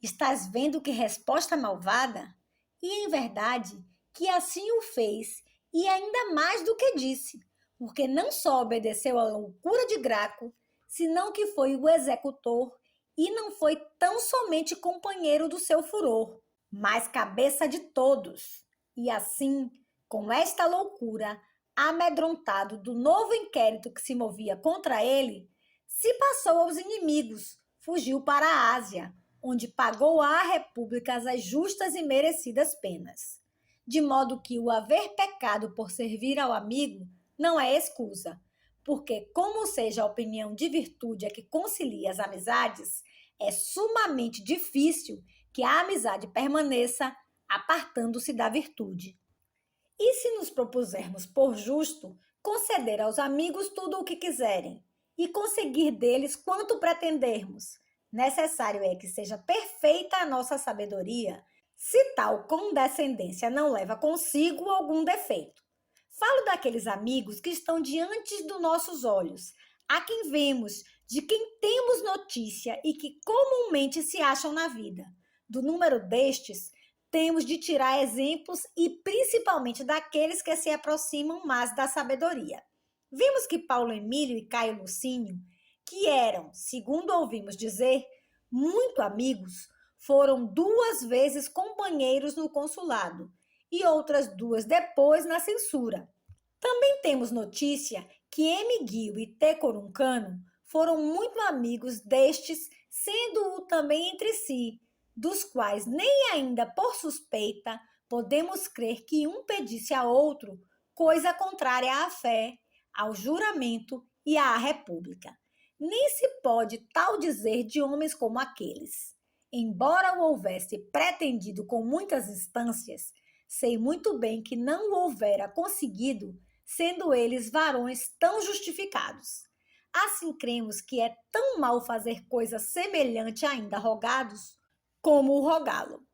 Estás vendo que resposta malvada? E em verdade que assim o fez, e ainda mais do que disse, porque não só obedeceu à loucura de Graco, senão que foi o executor e não foi tão somente companheiro do seu furor, mas cabeça de todos. E assim, com esta loucura, amedrontado do novo inquérito que se movia contra ele, se passou aos inimigos, fugiu para a Ásia, onde pagou à República as justas e merecidas penas. De modo que o haver pecado por servir ao amigo não é escusa, porque, como seja a opinião de virtude a que concilia as amizades, é sumamente difícil que a amizade permaneça apartando-se da virtude. E se nos propusermos por justo conceder aos amigos tudo o que quiserem e conseguir deles quanto pretendermos, necessário é que seja perfeita a nossa sabedoria, se tal condescendência não leva consigo algum defeito. Falo daqueles amigos que estão diante dos nossos olhos, a quem vemos, de quem temos notícia e que comumente se acham na vida. Do número destes, temos de tirar exemplos e principalmente daqueles que se aproximam mais da sabedoria. Vimos que Paulo Emílio e Caio Lucínio, que eram, segundo ouvimos dizer, muito amigos, foram 2 vezes companheiros no consulado e outras 2 depois na censura. Também temos notícia que Emigio e Tecoruncano foram muito amigos destes, sendo-o também entre si, dos quais nem ainda por suspeita podemos crer que um pedisse a outro coisa contrária à fé, ao juramento e à república. Nem se pode tal dizer de homens como aqueles. Embora o houvesse pretendido com muitas instâncias, sei muito bem que não o houvera conseguido, sendo eles varões tão justificados. Assim cremos que é tão mal fazer coisa semelhante ainda rogados, como o rogá-lo.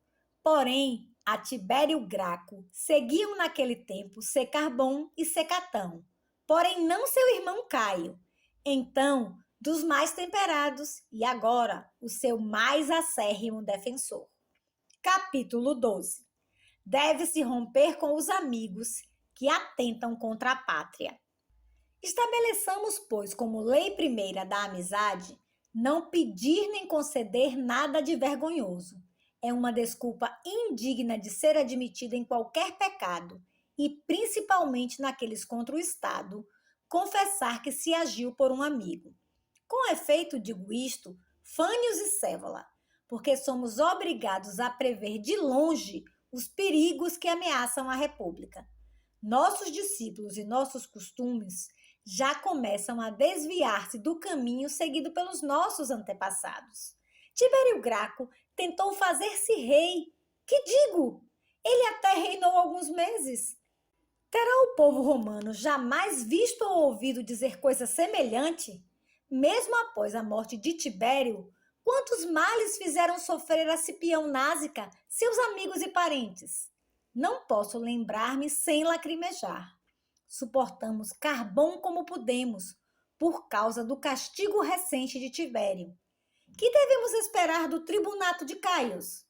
Porém, a Tibério Graco seguiam naquele tempo Secarbon e Secatão, porém não seu irmão Caio. Então, dos mais temperados, e agora o seu mais acérrimo defensor. Capítulo 12. Deve-se romper com os amigos que atentam contra a pátria. Estabeleçamos, pois, como lei primeira da amizade, não pedir nem conceder nada de vergonhoso. É uma desculpa indigna de ser admitida em qualquer pecado, e principalmente naqueles contra o Estado, confessar que se agiu por um amigo. Com efeito, digo isto, Fânios e Cévola, porque somos obrigados a prever de longe os perigos que ameaçam a República. Nossos discípulos e nossos costumes já começam a desviar-se do caminho seguido pelos nossos antepassados. Tibério Graco tentou fazer-se rei. Que digo? Ele até reinou alguns meses. Terá o povo romano jamais visto ou ouvido dizer coisa semelhante? Mesmo após a morte de Tibério, Quantos males fizeram sofrer a Cipião Násica, seus amigos e parentes? Não posso lembrar-me sem lacrimejar. Suportamos carvão como pudemos, por causa do castigo recente de Tibério. Que devemos esperar do tribunato de Caius?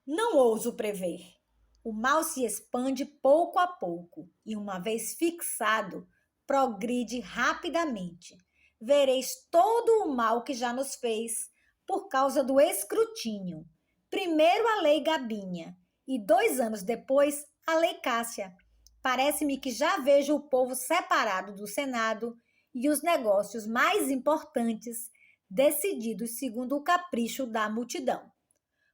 Não ouso prever. O mal se expande pouco a pouco e, uma vez fixado, progride rapidamente. Vereis todo o mal que já nos fez por causa do escrutínio. Primeiro a lei Gabinha e 2 anos depois a lei Cássia. Parece-me que já vejo o povo separado do Senado e os negócios mais importantes decididos segundo o capricho da multidão.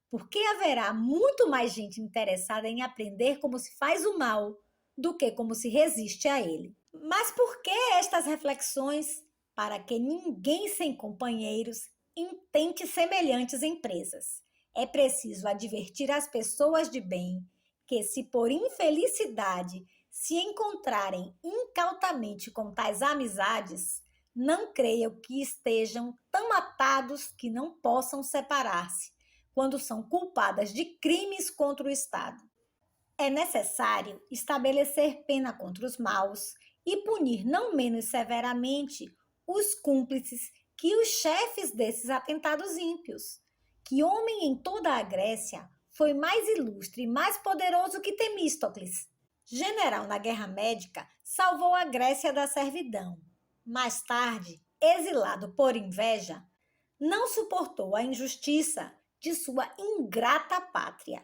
Porque haverá muito mais gente interessada em aprender como se faz o mal do que como se resiste a ele. Mas por que estas reflexões? Para que ninguém sem companheiros intente semelhantes empresas. É preciso advertir as pessoas de bem que, se por infelicidade se encontrarem incautamente com tais amizades, não creiam que estejam tão atados que não possam separar-se, quando são culpadas de crimes contra o Estado. É necessário estabelecer pena contra os maus e punir não menos severamente os cúmplices que os chefes desses atentados ímpios. Que homem em toda a Grécia foi mais ilustre e mais poderoso que Temístocles? General na Guerra Médica, salvou a Grécia da servidão. Mais tarde, exilado por inveja, não suportou a injustiça de sua ingrata pátria.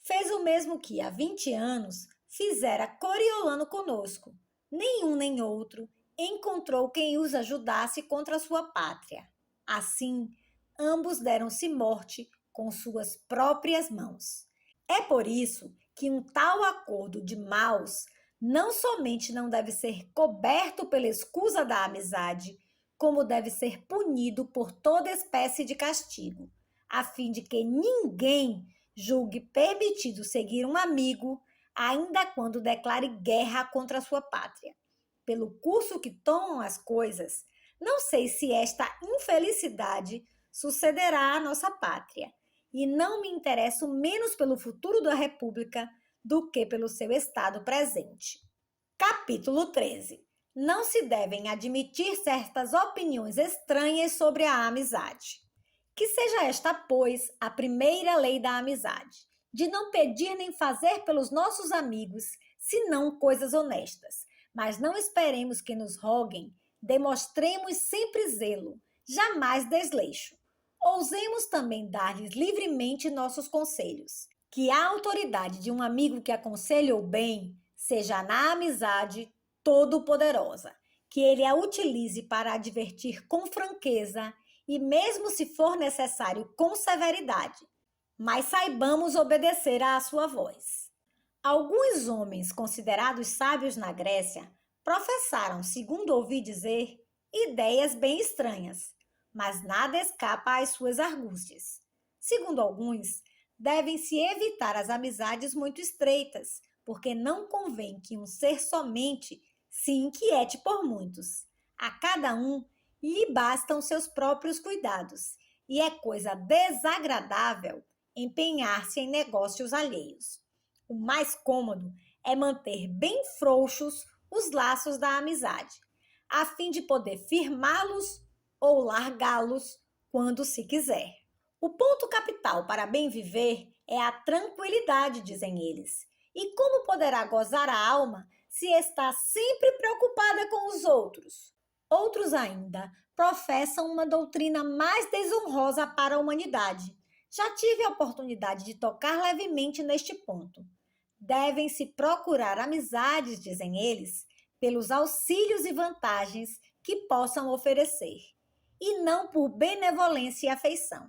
Fez o mesmo que, há 20 anos, fizera Coriolano conosco. Nenhum nem outro encontrou quem os ajudasse contra sua pátria. Assim, ambos deram-se morte com suas próprias mãos. É por isso que um tal acordo de maus não somente não deve ser coberto pela escusa da amizade, como deve ser punido por toda espécie de castigo, a fim de que ninguém julgue permitido seguir um amigo, ainda quando declare guerra contra sua pátria. Pelo curso que tomam as coisas, não sei se esta infelicidade sucederá à nossa pátria, e não me interesso menos pelo futuro da República do que pelo seu estado presente. Capítulo 13. Não se devem admitir certas opiniões estranhas sobre a amizade. Que seja esta, pois, a primeira lei da amizade, de não pedir nem fazer pelos nossos amigos, senão coisas honestas. Mas não esperemos que nos roguem, demonstremos sempre zelo, jamais desleixo. Ousemos também dar-lhes livremente nossos conselhos. Que a autoridade de um amigo que aconselha o bem seja na amizade todo-poderosa, que ele a utilize para advertir com franqueza e, mesmo se for necessário, com severidade, mas saibamos obedecer à sua voz. Alguns homens considerados sábios na Grécia professaram, segundo ouvi dizer, ideias bem estranhas, mas nada escapa às suas argúcias. Segundo alguns, devem-se evitar as amizades muito estreitas, porque não convém que um ser somente se inquiete por muitos. A cada um lhe bastam seus próprios cuidados, e é coisa desagradável empenhar-se em negócios alheios. O mais cômodo é manter bem frouxos os laços da amizade, a fim de poder firmá-los ou largá-los quando se quiser. O ponto capital para bem viver é a tranquilidade, dizem eles. E como poderá gozar a alma se está sempre preocupada com os outros? Outros ainda professam uma doutrina mais desonrosa para a humanidade. Já tive a oportunidade de tocar levemente neste ponto. Devem-se procurar amizades, dizem eles, pelos auxílios e vantagens que possam oferecer, e não por benevolência e afeição.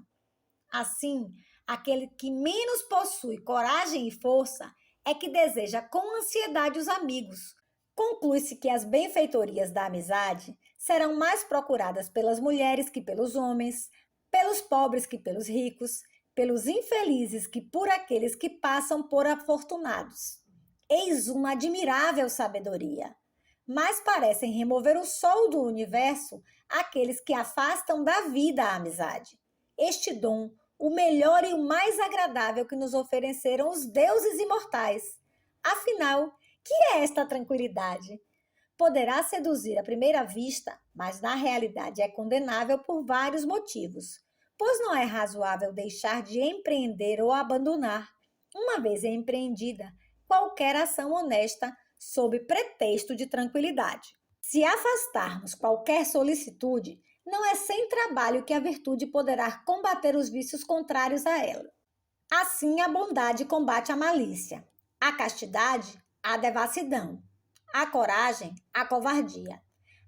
Assim, aquele que menos possui coragem e força é que deseja com ansiedade os amigos. Conclui-se que as benfeitorias da amizade serão mais procuradas pelas mulheres que pelos homens, pelos pobres que pelos ricos, pelos infelizes que por aqueles que passam por afortunados. Eis uma admirável sabedoria. Mas parecem remover o sol do universo aqueles que afastam da vida a amizade. este dom, o melhor e o mais agradável que nos ofereceram os deuses imortais. Afinal, que é esta tranquilidade? Poderá seduzir à primeira vista, mas na realidade é condenável por vários motivos, pois não é razoável deixar de empreender ou abandonar, uma vez empreendida, qualquer ação honesta sob pretexto de tranquilidade. Se afastarmos qualquer solicitude, não é sem trabalho que a virtude poderá combater os vícios contrários a ela. Assim, a bondade combate a malícia, a castidade, a devassidão, a coragem, a covardia.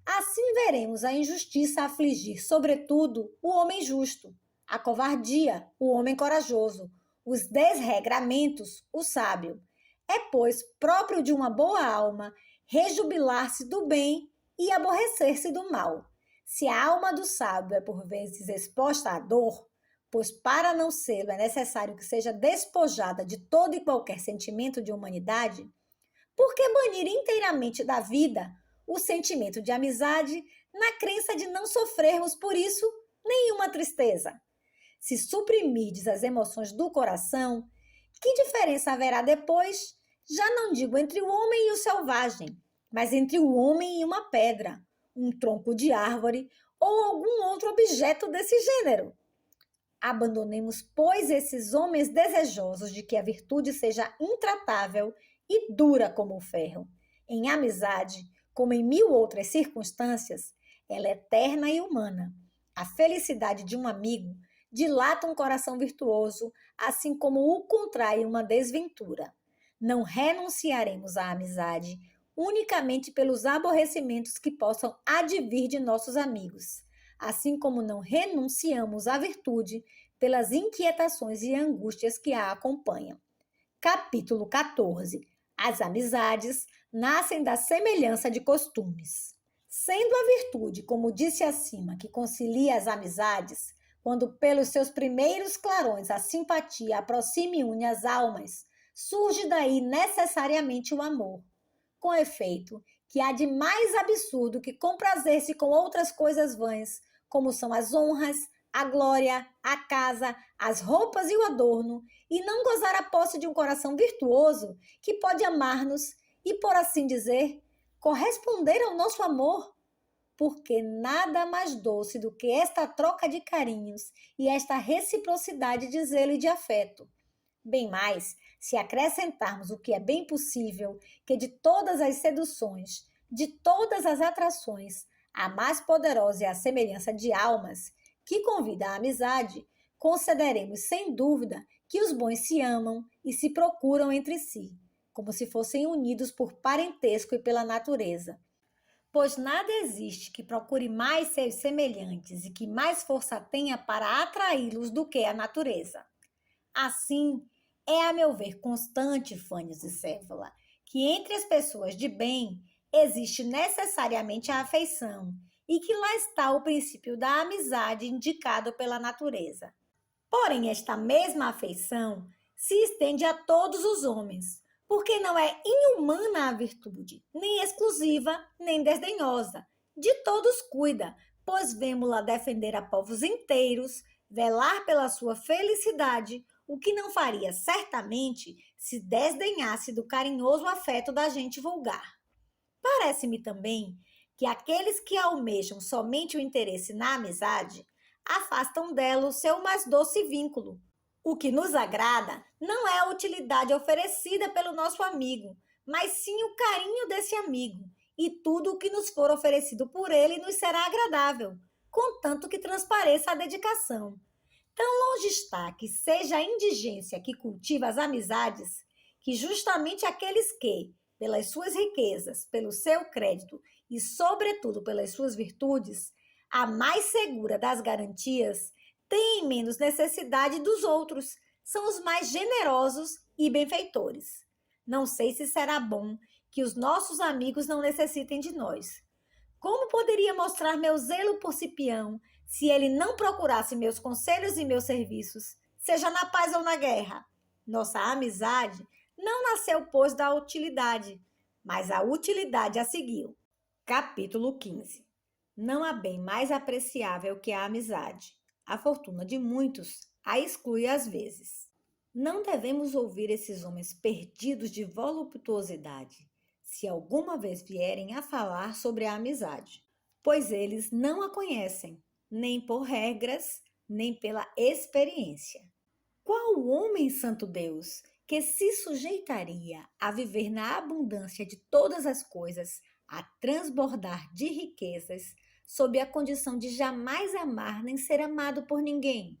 Assim veremos a injustiça afligir, sobretudo, o homem justo, a covardia, o homem corajoso, os desregramentos, o sábio. É, pois, próprio de uma boa alma rejubilar-se do bem e aborrecer-se do mal. Se a alma do sábio é por vezes exposta à dor, pois para não sê-lo é necessário que seja despojada de todo e qualquer sentimento de humanidade, por que banir inteiramente da vida o sentimento de amizade na crença de não sofrermos por isso nenhuma tristeza? Se suprimirdes as emoções do coração, que diferença haverá depois? Já não digo entre o homem e o selvagem, mas entre o homem e uma pedra, um tronco de árvore ou algum outro objeto desse gênero. Abandonemos, pois, esses homens desejosos de que a virtude seja intratável e dura como o ferro. Em amizade, como em mil outras circunstâncias, ela é eterna e humana. A felicidade de um amigo dilata um coração virtuoso, assim como o contrai uma desventura. Não renunciaremos à amizade unicamente pelos aborrecimentos que possam advir de nossos amigos, assim como não renunciamos à virtude pelas inquietações e angústias que a acompanham. Capítulo 14. As amizades nascem da semelhança de costumes. Sendo a virtude, como disse acima, que concilia as amizades, quando pelos seus primeiros clarões a simpatia aproxima e une as almas, surge daí necessariamente o amor. Com efeito, que há de mais absurdo que comprazer-se com outras coisas vãs, como são as honras, a glória, a casa, as roupas e o adorno, e não gozar a posse de um coração virtuoso que pode amar-nos e, por assim dizer, corresponder ao nosso amor? Porque nada mais doce do que esta troca de carinhos e esta reciprocidade de zelo e de afeto. Bem mais, se acrescentarmos o que é bem possível, que de todas as seduções, de todas as atrações, a mais poderosa é a semelhança de almas, que convida à amizade, consideremos sem dúvida que os bons se amam e se procuram entre si, como se fossem unidos por parentesco e pela natureza. Pois nada existe que procure mais seus semelhantes e que mais força tenha para atraí-los do que a natureza. Assim, é a meu ver constante, Fânios e Céfala, que entre as pessoas de bem existe necessariamente a afeição e que lá está o princípio da amizade indicado pela natureza. Porém, esta mesma afeição se estende a todos os homens, porque não é inumana a virtude, nem exclusiva, nem desdenhosa. De todos cuida, pois vemo-la defender a povos inteiros, velar pela sua felicidade, o que não faria certamente se desdenhasse do carinhoso afeto da gente vulgar. Parece-me também que aqueles que almejam somente o interesse na amizade afastam dela o seu mais doce vínculo. O que nos agrada não é a utilidade oferecida pelo nosso amigo, mas sim o carinho desse amigo, e tudo o que nos for oferecido por ele nos será agradável, contanto que transpareça a dedicação. Tão longe está que seja a indigência que cultiva as amizades, que justamente aqueles que, pelas suas riquezas, pelo seu crédito e, sobretudo, pelas suas virtudes, a mais segura das garantias, têm menos necessidade dos outros, são os mais generosos e benfeitores. Não sei se será bom que os nossos amigos não necessitem de nós. Como poderia mostrar meu zelo por Cipião se ele não procurasse meus conselhos e meus serviços, seja na paz ou na guerra? Nossa amizade não nasceu, pois, da utilidade, mas a utilidade a seguiu. Capítulo 15. Não há bem mais apreciável que a amizade. A fortuna de muitos a exclui às vezes. Não devemos ouvir esses homens perdidos de voluptuosidade, se alguma vez vierem a falar sobre a amizade, pois eles não a conhecem, nem por regras, nem pela experiência. Qual homem, santo Deus, que se sujeitaria a viver na abundância de todas as coisas, a transbordar de riquezas, sob a condição de jamais amar nem ser amado por ninguém?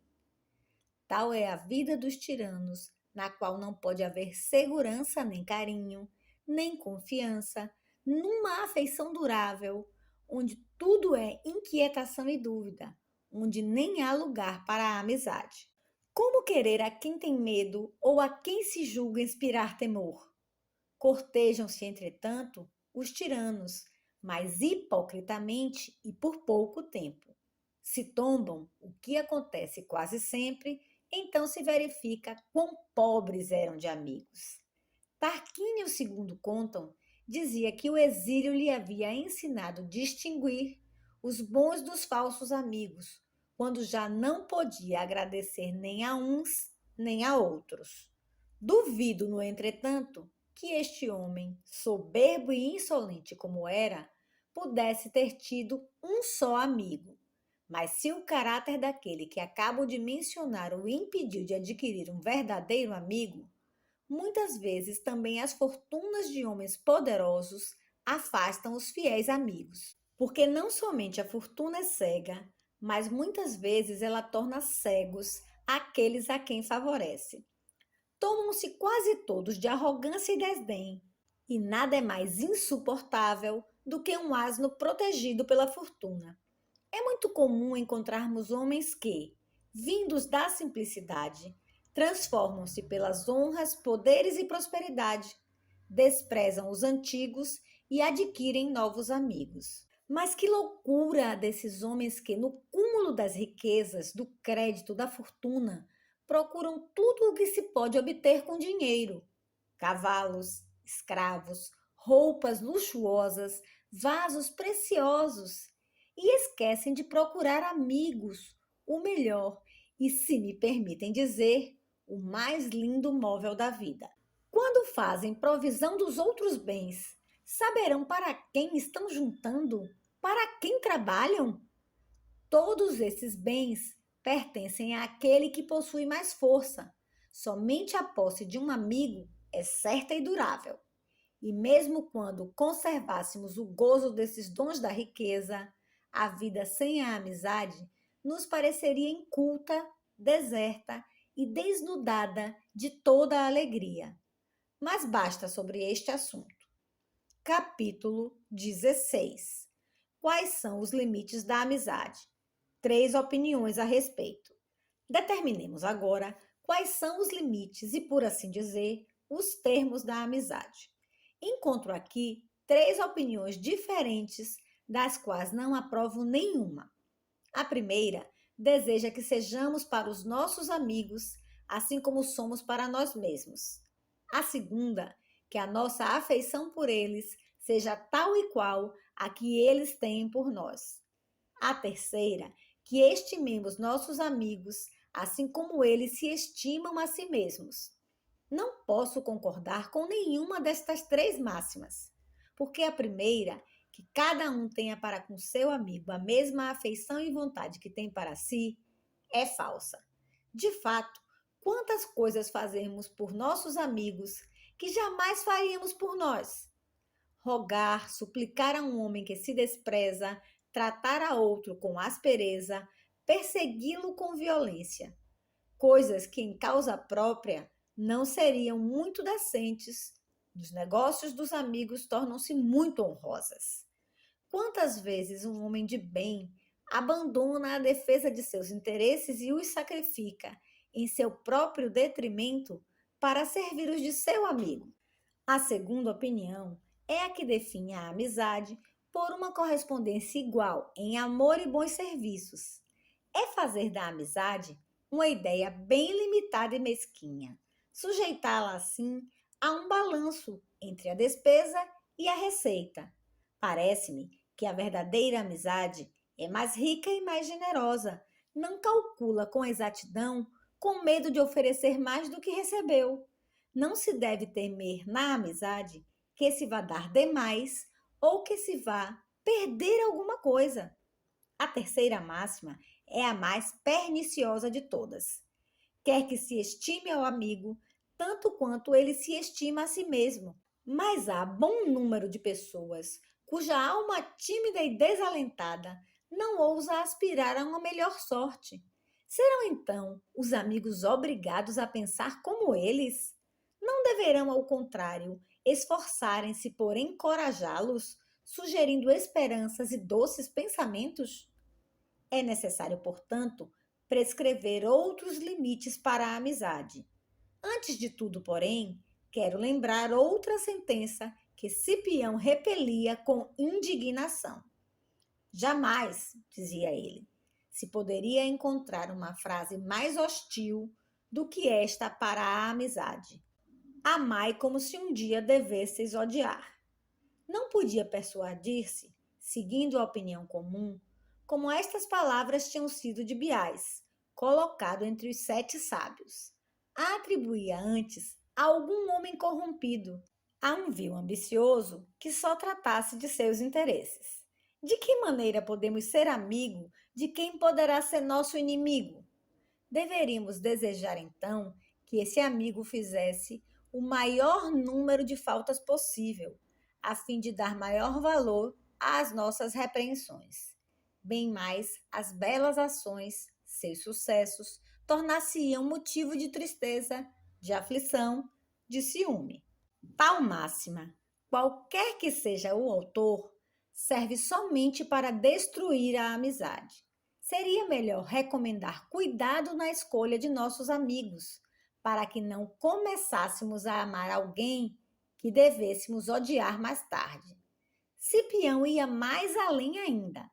Tal é a vida dos tiranos, na qual não pode haver segurança nem carinho, nem confiança, numa afeição durável, onde tudo é inquietação e dúvida, onde nem há lugar para a amizade. Como querer a quem tem medo ou a quem se julga inspirar temor? Cortejam-se, entretanto, os tiranos, mas hipocritamente e por pouco tempo. Se tombam, o que acontece quase sempre, então se verifica quão pobres eram de amigos. Tarquínio, segundo contam, dizia que o exílio lhe havia ensinado a distinguir os bons dos falsos amigos, quando já não podia agradecer nem a uns nem a outros. Duvido, no entretanto, que este homem, soberbo e insolente como era, pudesse ter tido um só amigo. Mas se o caráter daquele que acabo de mencionar o impediu de adquirir um verdadeiro amigo, muitas vezes também as fortunas de homens poderosos afastam os fiéis amigos. Porque não somente a fortuna é cega, mas muitas vezes ela torna cegos aqueles a quem favorece. Tomam-se quase todos de arrogância e desdém, e nada é mais insuportável do que um asno protegido pela fortuna. É muito comum encontrarmos homens que, vindos da simplicidade, transformam-se pelas honras, poderes e prosperidade, desprezam os antigos e adquirem novos amigos. Mas que loucura desses homens que, no cúmulo das riquezas, do crédito, da fortuna, procuram tudo o que se pode obter com dinheiro: cavalos, escravos, roupas luxuosas, vasos preciosos, e esquecem de procurar amigos, o melhor e, se me permitem dizer, o mais lindo móvel da vida. Quando fazem provisão dos outros bens, saberão para quem estão juntando, para quem trabalham? Todos esses bens pertencem àquele que possui mais força. Somente a posse de um amigo é certa e durável. E mesmo quando conservássemos o gozo desses dons da riqueza, a vida sem a amizade nos pareceria inculta, deserta e desnudada de toda a alegria. Mas basta sobre este assunto. Capítulo 16. Quais são os limites da amizade? 3 opiniões a respeito. Determinemos agora quais são os limites e, por assim dizer, os termos da amizade. Encontro aqui 3 opiniões diferentes, das quais não aprovo nenhuma. A primeira deseja que sejamos para os nossos amigos, assim como somos para nós mesmos. A segunda, que a nossa afeição por eles seja tal e qual a que eles têm por nós. A terceira, que estimemos nossos amigos, assim como eles se estimam a si mesmos. Não posso concordar com nenhuma destas 3 máximas, porque a primeira, que cada um tenha para com seu amigo a mesma afeição e vontade que tem para si, é falsa. De fato, quantas coisas fazemos por nossos amigos que jamais faríamos por nós? Rogar, suplicar a um homem que se despreza, tratar a outro com aspereza, persegui-lo com violência. Coisas que, em causa própria, não seriam muito decentes, nos negócios dos amigos tornam-se muito honrosas. Quantas vezes um homem de bem abandona a defesa de seus interesses e os sacrifica, em seu próprio detrimento, para servir os de seu amigo? A segunda opinião é a que define a amizade por uma correspondência igual em amor e bons serviços. É fazer da amizade uma ideia bem limitada e mesquinha, sujeitá-la assim a um balanço entre a despesa e a receita. Parece-me que a verdadeira amizade é mais rica e mais generosa, não calcula com exatidão, com medo de oferecer mais do que recebeu. Não se deve temer na amizade que se vá dar demais ou que se vá perder alguma coisa. A terceira máxima é a mais perniciosa de todas. Quer que se estime ao amigo tanto quanto ele se estima a si mesmo. Mas há bom número de pessoas cuja alma tímida e desalentada não ousa aspirar a uma melhor sorte. Serão então os amigos obrigados a pensar como eles? Não deverão, ao contrário, esforçarem-se por encorajá-los, sugerindo esperanças e doces pensamentos? É necessário, portanto, prescrever outros limites para a amizade. Antes de tudo, porém, quero lembrar outra sentença que Cipião repelia com indignação. Jamais, dizia ele, se poderia encontrar uma frase mais hostil do que esta para a amizade. Amai como se um dia devesseis odiar. Não podia persuadir-se, seguindo a opinião comum, como estas palavras tinham sido de Biás, colocado entre os 7 sábios. A atribuía antes a algum homem corrompido, a um vil ambicioso que só tratasse de seus interesses. De que maneira podemos ser amigo de quem poderá ser nosso inimigo? Deveríamos desejar, então, que esse amigo fizesse o maior número de faltas possível, a fim de dar maior valor às nossas repreensões. Bem mais, as belas ações, seus sucessos, tornar-se-iam motivo de tristeza, de aflição, de ciúme. Tal máxima, qualquer que seja o autor, serve somente para destruir a amizade. Seria melhor recomendar cuidado na escolha de nossos amigos, para que não começássemos a amar alguém que devêssemos odiar mais tarde. Cipião ia mais além ainda.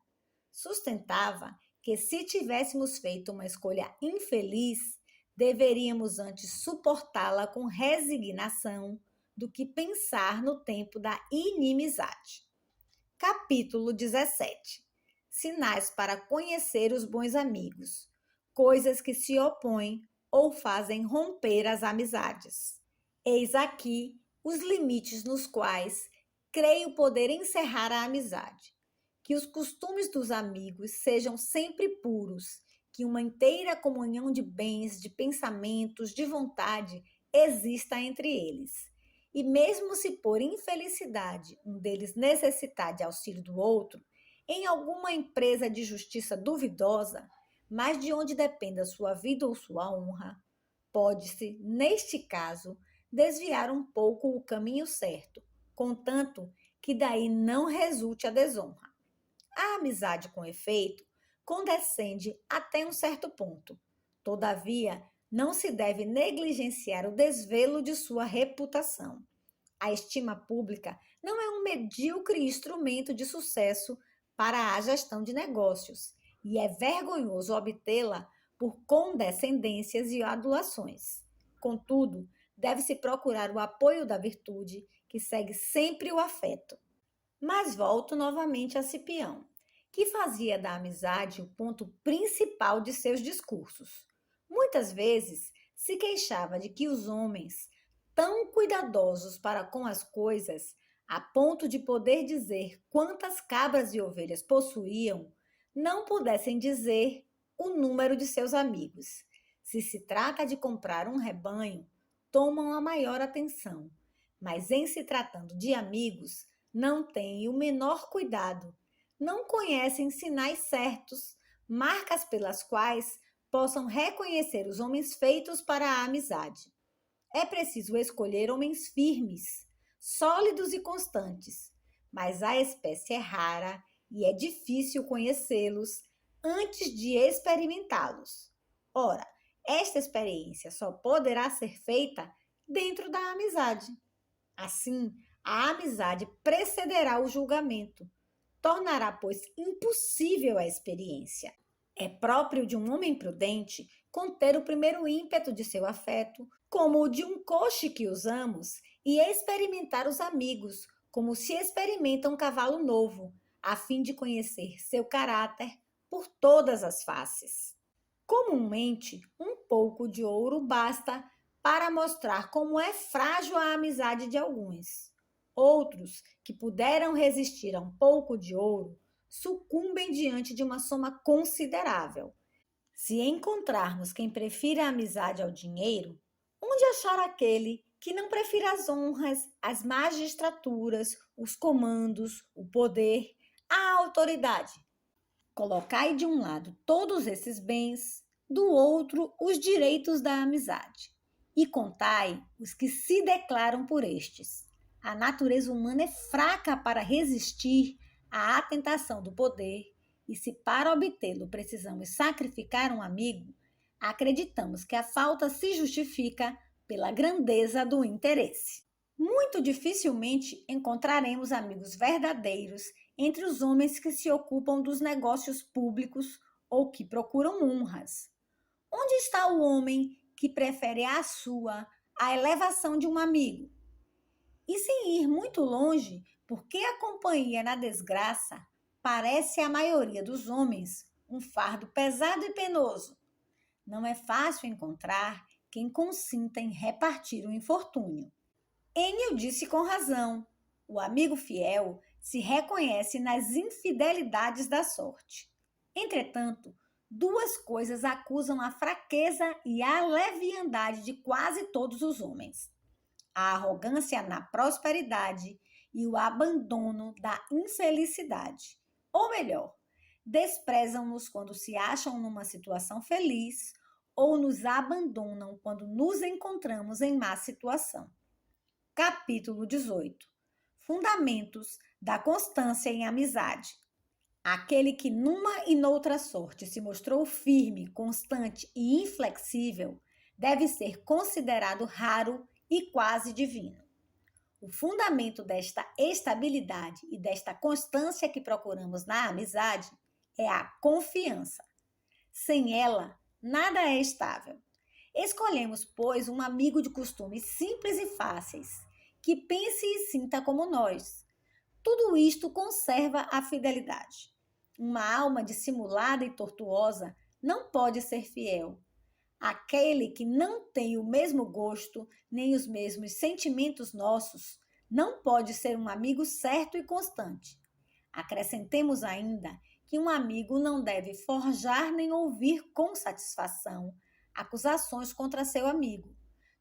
Sustentava que, se tivéssemos feito uma escolha infeliz, deveríamos antes suportá-la com resignação do que pensar no tempo da inimizade. Capítulo 17. Sinais para conhecer os bons amigos. Coisas que se opõem ou fazem romper as amizades. Eis aqui os limites nos quais creio poder encerrar a amizade. Que os costumes dos amigos sejam sempre puros, que uma inteira comunhão de bens, de pensamentos, de vontade exista entre eles. E mesmo se por infelicidade um deles necessitar de auxílio do outro, em alguma empresa de justiça duvidosa, mas de onde dependa sua vida ou sua honra, pode-se, neste caso, desviar um pouco o caminho certo, contanto que daí não resulte a desonra. A amizade, com efeito, condescende até um certo ponto. Todavia, não se deve negligenciar o desvelo de sua reputação. A estima pública não é um medíocre instrumento de sucesso para a gestão de negócios, e é vergonhoso obtê-la por condescendências e adulações. Contudo, deve-se procurar o apoio da virtude, que segue sempre o afeto. Mas volto novamente a Cipião, que fazia da amizade o ponto principal de seus discursos. Muitas vezes se queixava de que os homens, tão cuidadosos para com as coisas, a ponto de poder dizer quantas cabras e ovelhas possuíam, não pudessem dizer o número de seus amigos. Se se trata de comprar um rebanho, tomam a maior atenção, mas em se tratando de amigos, não têm o menor cuidado, não conhecem sinais certos, marcas pelas quais possam reconhecer os homens feitos para a amizade. É preciso escolher homens firmes, sólidos e constantes, mas a espécie é rara e é difícil conhecê-los antes de experimentá-los. Ora, esta experiência só poderá ser feita dentro da amizade. Assim, a amizade precederá o julgamento, tornará, pois, impossível a experiência. É próprio de um homem prudente conter o primeiro ímpeto de seu afeto, como o de um coche que usamos, e experimentar os amigos, como se experimenta um cavalo novo, a fim de conhecer seu caráter por todas as faces. Comumente, um pouco de ouro basta para mostrar como é frágil a amizade de alguns. Outros, que puderam resistir a um pouco de ouro, sucumbem diante de uma soma considerável. Se encontrarmos quem prefira a amizade ao dinheiro, onde achar aquele que não prefira as honras, as magistraturas, os comandos, o poder, a autoridade? Colocai de um lado todos esses bens, do outro os direitos da amizade, e contai os que se declaram por estes. A natureza humana é fraca para resistir à tentação do poder, e se para obtê-lo precisamos sacrificar um amigo, acreditamos que a falta se justifica pela grandeza do interesse. Muito dificilmente encontraremos amigos verdadeiros entre os homens que se ocupam dos negócios públicos ou que procuram honras. Onde está o homem que prefere a elevação de um amigo? E sem ir muito longe, porque a companhia na desgraça parece à maioria dos homens um fardo pesado e penoso. Não é fácil encontrar quem consinta em repartir o infortúnio. Enio disse com razão: o amigo fiel se reconhece nas infidelidades da sorte. Entretanto, duas coisas acusam a fraqueza e a leviandade de quase todos os homens: a arrogância na prosperidade e o abandono da infelicidade. Ou melhor, desprezam-nos quando se acham numa situação feliz ou nos abandonam quando nos encontramos em má situação. Capítulo 18. Fundamentos da constância em amizade. Aquele que numa e noutra sorte se mostrou firme, constante e inflexível deve ser considerado raro e quase divino. O fundamento desta estabilidade e desta constância que procuramos na amizade é a confiança. Sem ela, nada é estável. Escolhemos, pois, um amigo de costumes simples e fáceis, que pense e sinta como nós. Tudo isto conserva a fidelidade. Uma alma dissimulada e tortuosa não pode ser fiel. Aquele que não tem o mesmo gosto, nem os mesmos sentimentos nossos, não pode ser um amigo certo e constante. Acrescentemos ainda que um amigo não deve forjar nem ouvir com satisfação acusações contra seu amigo.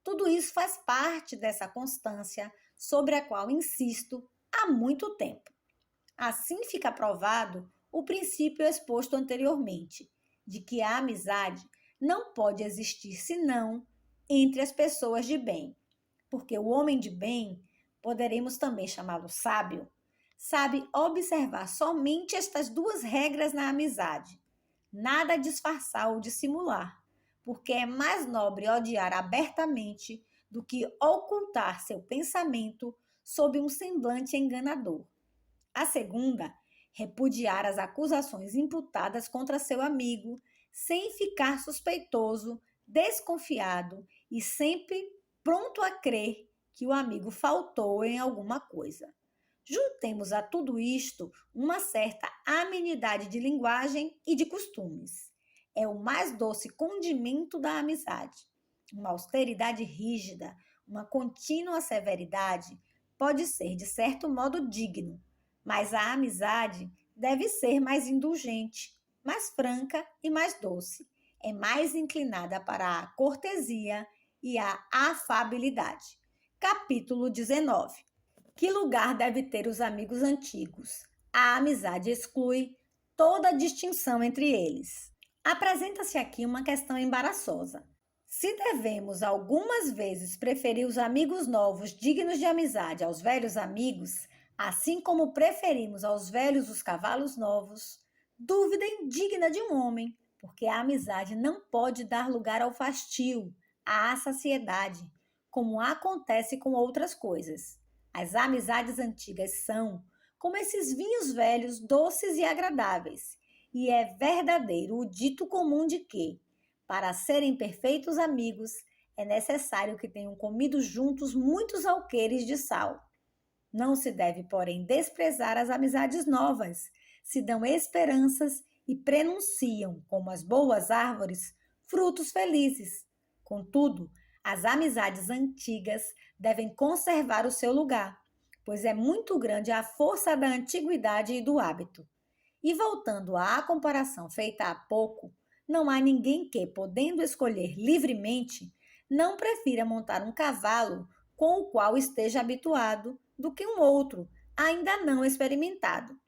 Tudo isso faz parte dessa constância sobre a qual insisto há muito tempo. Assim fica provado o princípio exposto anteriormente, de que a amizade não pode existir senão entre as pessoas de bem, porque o homem de bem, poderemos também chamá-lo sábio, sabe observar somente estas duas regras na amizade: nada disfarçar ou dissimular, porque é mais nobre odiar abertamente do que ocultar seu pensamento sob um semblante enganador. A segunda, repudiar as acusações imputadas contra seu amigo, sem ficar suspeitoso, desconfiado e sempre pronto a crer que o amigo faltou em alguma coisa. Juntemos a tudo isto uma certa amenidade de linguagem e de costumes. É o mais doce condimento da amizade. Uma austeridade rígida, uma contínua severidade pode ser, de certo modo, digno, mas a amizade deve ser mais indulgente, mais franca e mais doce. É mais inclinada para a cortesia e a afabilidade. Capítulo 19. Que lugar deve ter os amigos antigos? A amizade exclui toda distinção entre eles. Apresenta-se aqui uma questão embaraçosa. Se devemos algumas vezes preferir os amigos novos dignos de amizade aos velhos amigos, assim como preferimos aos velhos os cavalos novos, dúvida indigna de um homem, porque a amizade não pode dar lugar ao fastio, à saciedade, como acontece com outras coisas. As amizades antigas são, como esses vinhos velhos, doces e agradáveis, e é verdadeiro o dito comum de que, para serem perfeitos amigos, é necessário que tenham comido juntos muitos alqueires de sal. Não se deve, porém, desprezar as amizades novas, se dão esperanças e prenunciam, como as boas árvores, frutos felizes. Contudo, as amizades antigas devem conservar o seu lugar, pois é muito grande a força da antiguidade e do hábito. E voltando à comparação feita há pouco, não há ninguém que, podendo escolher livremente, não prefira montar um cavalo com o qual esteja habituado do que um outro, ainda não experimentado.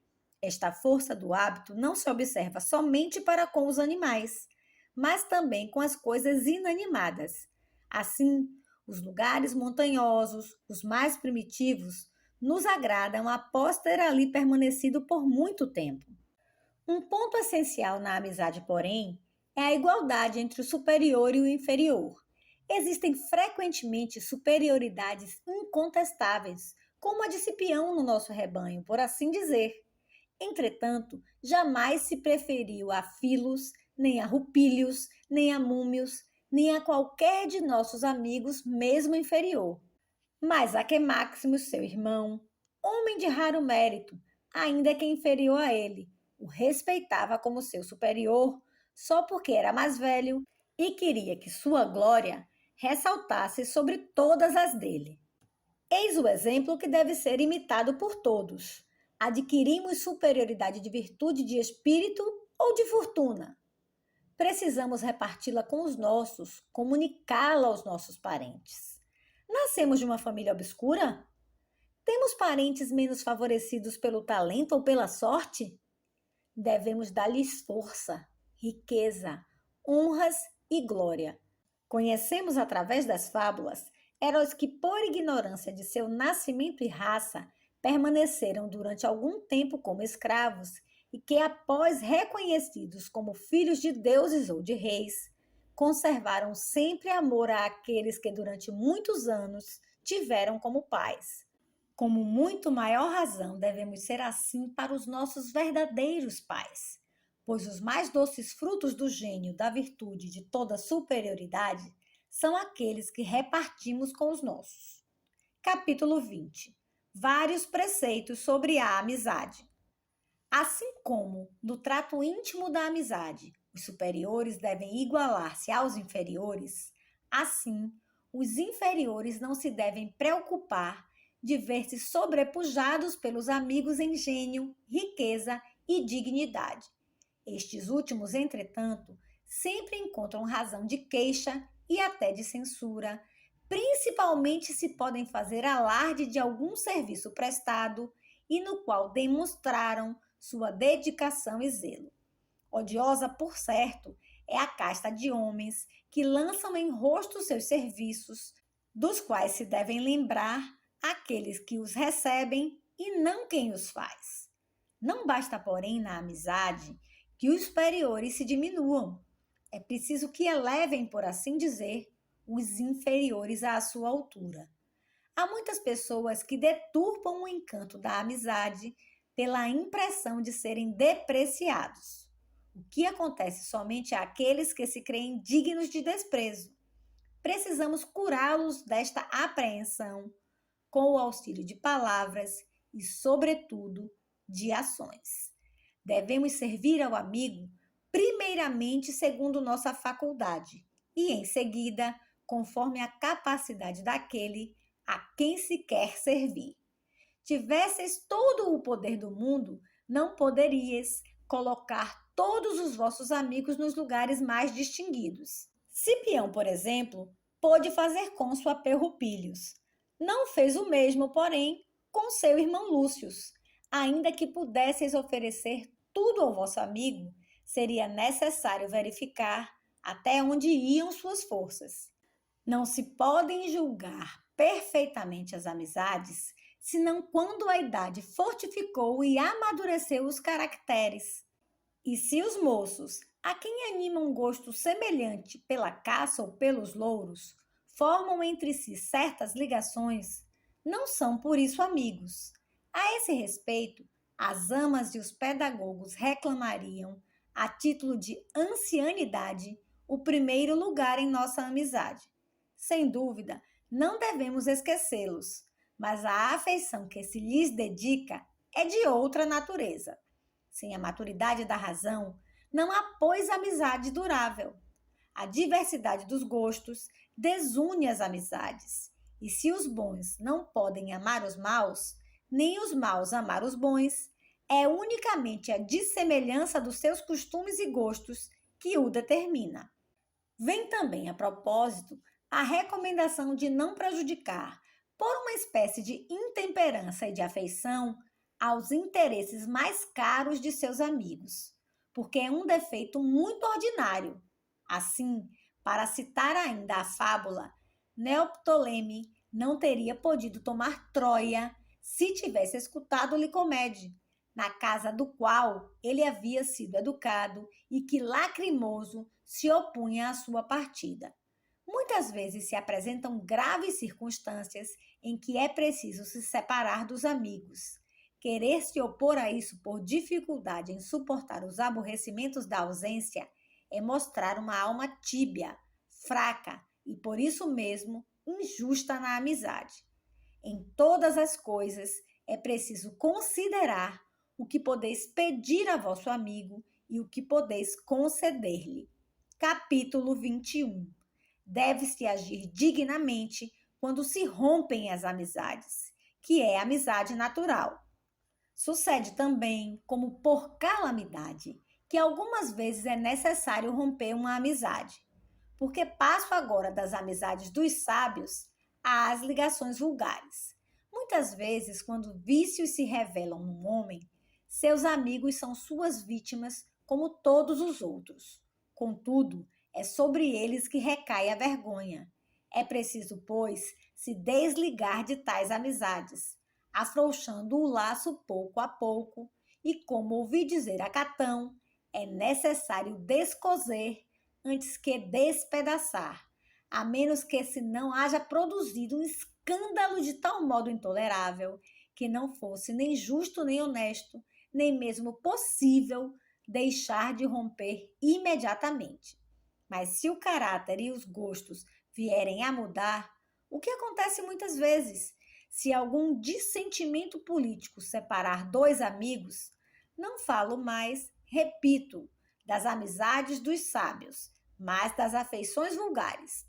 Esta força do hábito não se observa somente para com os animais, mas também com as coisas inanimadas. Assim, os lugares montanhosos, os mais primitivos, nos agradam após ter ali permanecido por muito tempo. Um ponto essencial na amizade, porém, é a igualdade entre o superior e o inferior. Existem frequentemente superioridades incontestáveis, como a de Cipião no nosso rebanho, por assim dizer. Entretanto, jamais se preferiu a Filos, nem a Rupílios, nem a Múmios, nem a qualquer de nossos amigos, mesmo inferior. Mas a que Máximo, seu irmão, homem de raro mérito, ainda que inferior a ele, o respeitava como seu superior, só porque era mais velho e queria que sua glória ressaltasse sobre todas as dele. Eis o exemplo que deve ser imitado por todos. Adquirimos superioridade de virtude de espírito ou de fortuna? Precisamos reparti-la com os nossos, comunicá-la aos nossos parentes. Nascemos de uma família obscura? Temos parentes menos favorecidos pelo talento ou pela sorte? Devemos dar-lhes força, riqueza, honras e glória. Conhecemos através das fábulas heróis que, por ignorância de seu nascimento e raça, permaneceram durante algum tempo como escravos e que, após reconhecidos como filhos de deuses ou de reis, conservaram sempre amor àqueles que durante muitos anos tiveram como pais. Como muito maior razão devemos ser assim para os nossos verdadeiros pais, pois os mais doces frutos do gênio, da virtude, de toda superioridade, são aqueles que repartimos com os nossos. Capítulo 20. Vários preceitos sobre a amizade. Assim como, no trato íntimo da amizade, os superiores devem igualar-se aos inferiores, assim, os inferiores não se devem preocupar de ver-se sobrepujados pelos amigos em gênio, riqueza e dignidade. Estes últimos, entretanto, sempre encontram razão de queixa e até de censura, principalmente se podem fazer alarde de algum serviço prestado e no qual demonstraram sua dedicação e zelo. Odiosa, por certo, é a casta de homens que lançam em rosto seus serviços, dos quais se devem lembrar aqueles que os recebem e não quem os faz. Não basta, porém, na amizade, que os superiores se diminuam. É preciso que elevem, por assim dizer, os inferiores à sua altura. Há muitas pessoas que deturpam o encanto da amizade pela impressão de serem depreciados, o que acontece somente àqueles que se creem dignos de desprezo. Precisamos curá-los desta apreensão com o auxílio de palavras e, sobretudo, de ações. Devemos servir ao amigo primeiramente segundo nossa faculdade e, em seguida, conforme a capacidade daquele a quem se quer servir. Tivesseis todo o poder do mundo, não poderias colocar todos os vossos amigos nos lugares mais distinguidos. Cipião, por exemplo, pôde fazer cônsul a Perrupílios. Não fez o mesmo, porém, com seu irmão Lúcio. Ainda que pudesseis oferecer tudo ao vosso amigo, seria necessário verificar até onde iam suas forças. Não se podem julgar perfeitamente as amizades, senão quando a idade fortificou e amadureceu os caracteres. E se os moços, a quem anima um gosto semelhante pela caça ou pelos louros, formam entre si certas ligações, não são por isso amigos. A esse respeito, as amas e os pedagogos reclamariam, a título de ancianidade, o primeiro lugar em nossa amizade. Sem dúvida, não devemos esquecê-los, mas a afeição que se lhes dedica é de outra natureza. Sem a maturidade da razão, não há, pois, amizade durável. A diversidade dos gostos desune as amizades. E se os bons não podem amar os maus, nem os maus amar os bons, é unicamente a dissemelhança dos seus costumes e gostos que o determina. Vem também a propósito a recomendação de não prejudicar, por uma espécie de intemperança e de afeição, aos interesses mais caros de seus amigos, porque é um defeito muito ordinário. Assim, para citar ainda a fábula, Neoptoleme não teria podido tomar Troia se tivesse escutado Licomede, na casa do qual ele havia sido educado e que, lacrimoso, se opunha à sua partida. Muitas vezes se apresentam graves circunstâncias em que é preciso se separar dos amigos. Querer se opor a isso por dificuldade em suportar os aborrecimentos da ausência é mostrar uma alma tíbia, fraca e, por isso mesmo, injusta na amizade. Em todas as coisas é preciso considerar o que podeis pedir a vosso amigo e o que podeis conceder-lhe. Capítulo 21. Deve-se agir dignamente quando se rompem as amizades, que é a amizade natural. Sucede também, como por calamidade, que algumas vezes é necessário romper uma amizade, porque passo agora das amizades dos sábios às ligações vulgares. Muitas vezes, quando vícios se revelam num homem, seus amigos são suas vítimas, como todos os outros. Contudo, é sobre eles que recai a vergonha. É preciso, pois, se desligar de tais amizades, afrouxando o laço pouco a pouco, e, como ouvi dizer a Catão, é necessário descoser antes que despedaçar, a menos que se não haja produzido um escândalo de tal modo intolerável que não fosse nem justo nem honesto, nem mesmo possível deixar de romper imediatamente. Mas se o caráter e os gostos vierem a mudar, o que acontece muitas vezes, se algum dissentimento político separar dois amigos, não falo mais, repito, das amizades dos sábios, mas das afeições vulgares.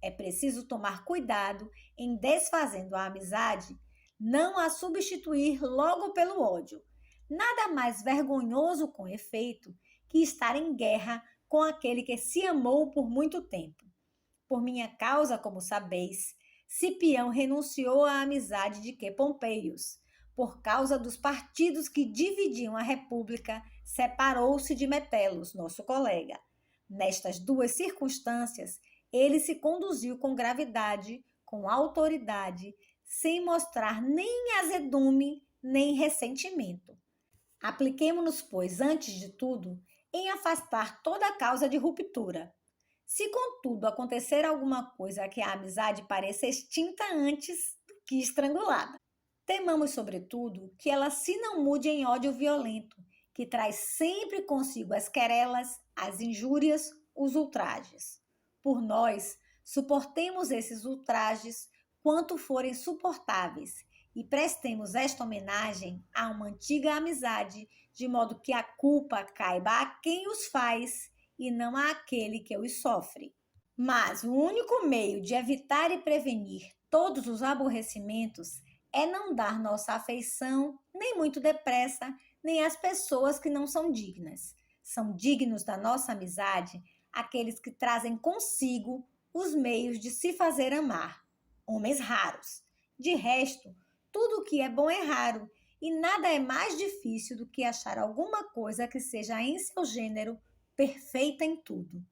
É preciso tomar cuidado em desfazendo a amizade, não a substituir logo pelo ódio. Nada mais vergonhoso, com efeito, que estar em guerra com aquele que se amou por muito tempo. Por minha causa, como sabeis, Cipião renunciou à amizade de que Pompeius. Por causa dos partidos que dividiam a república, separou-se de Metelos, nosso colega. Nestas duas circunstâncias, ele se conduziu com gravidade, com autoridade, sem mostrar nem azedume, nem ressentimento. Apliquemo-nos, pois, antes de tudo, em afastar toda causa de ruptura. Se, contudo, acontecer alguma coisa que a amizade pareça extinta antes do que estrangulada, temamos, sobretudo, que ela se não mude em ódio violento, que traz sempre consigo as querelas, as injúrias, os ultrajes. Por nós, suportemos esses ultrajes quanto forem suportáveis e prestemos esta homenagem a uma antiga amizade, de modo que a culpa caiba a quem os faz e não àquele que os sofre. Mas o único meio de evitar e prevenir todos os aborrecimentos é não dar nossa afeição, nem muito depressa, nem às pessoas que não são dignas. São dignos da nossa amizade aqueles que trazem consigo os meios de se fazer amar. Homens raros. De resto, tudo o que é bom é raro, e nada é mais difícil do que achar alguma coisa que seja em seu gênero perfeita em tudo.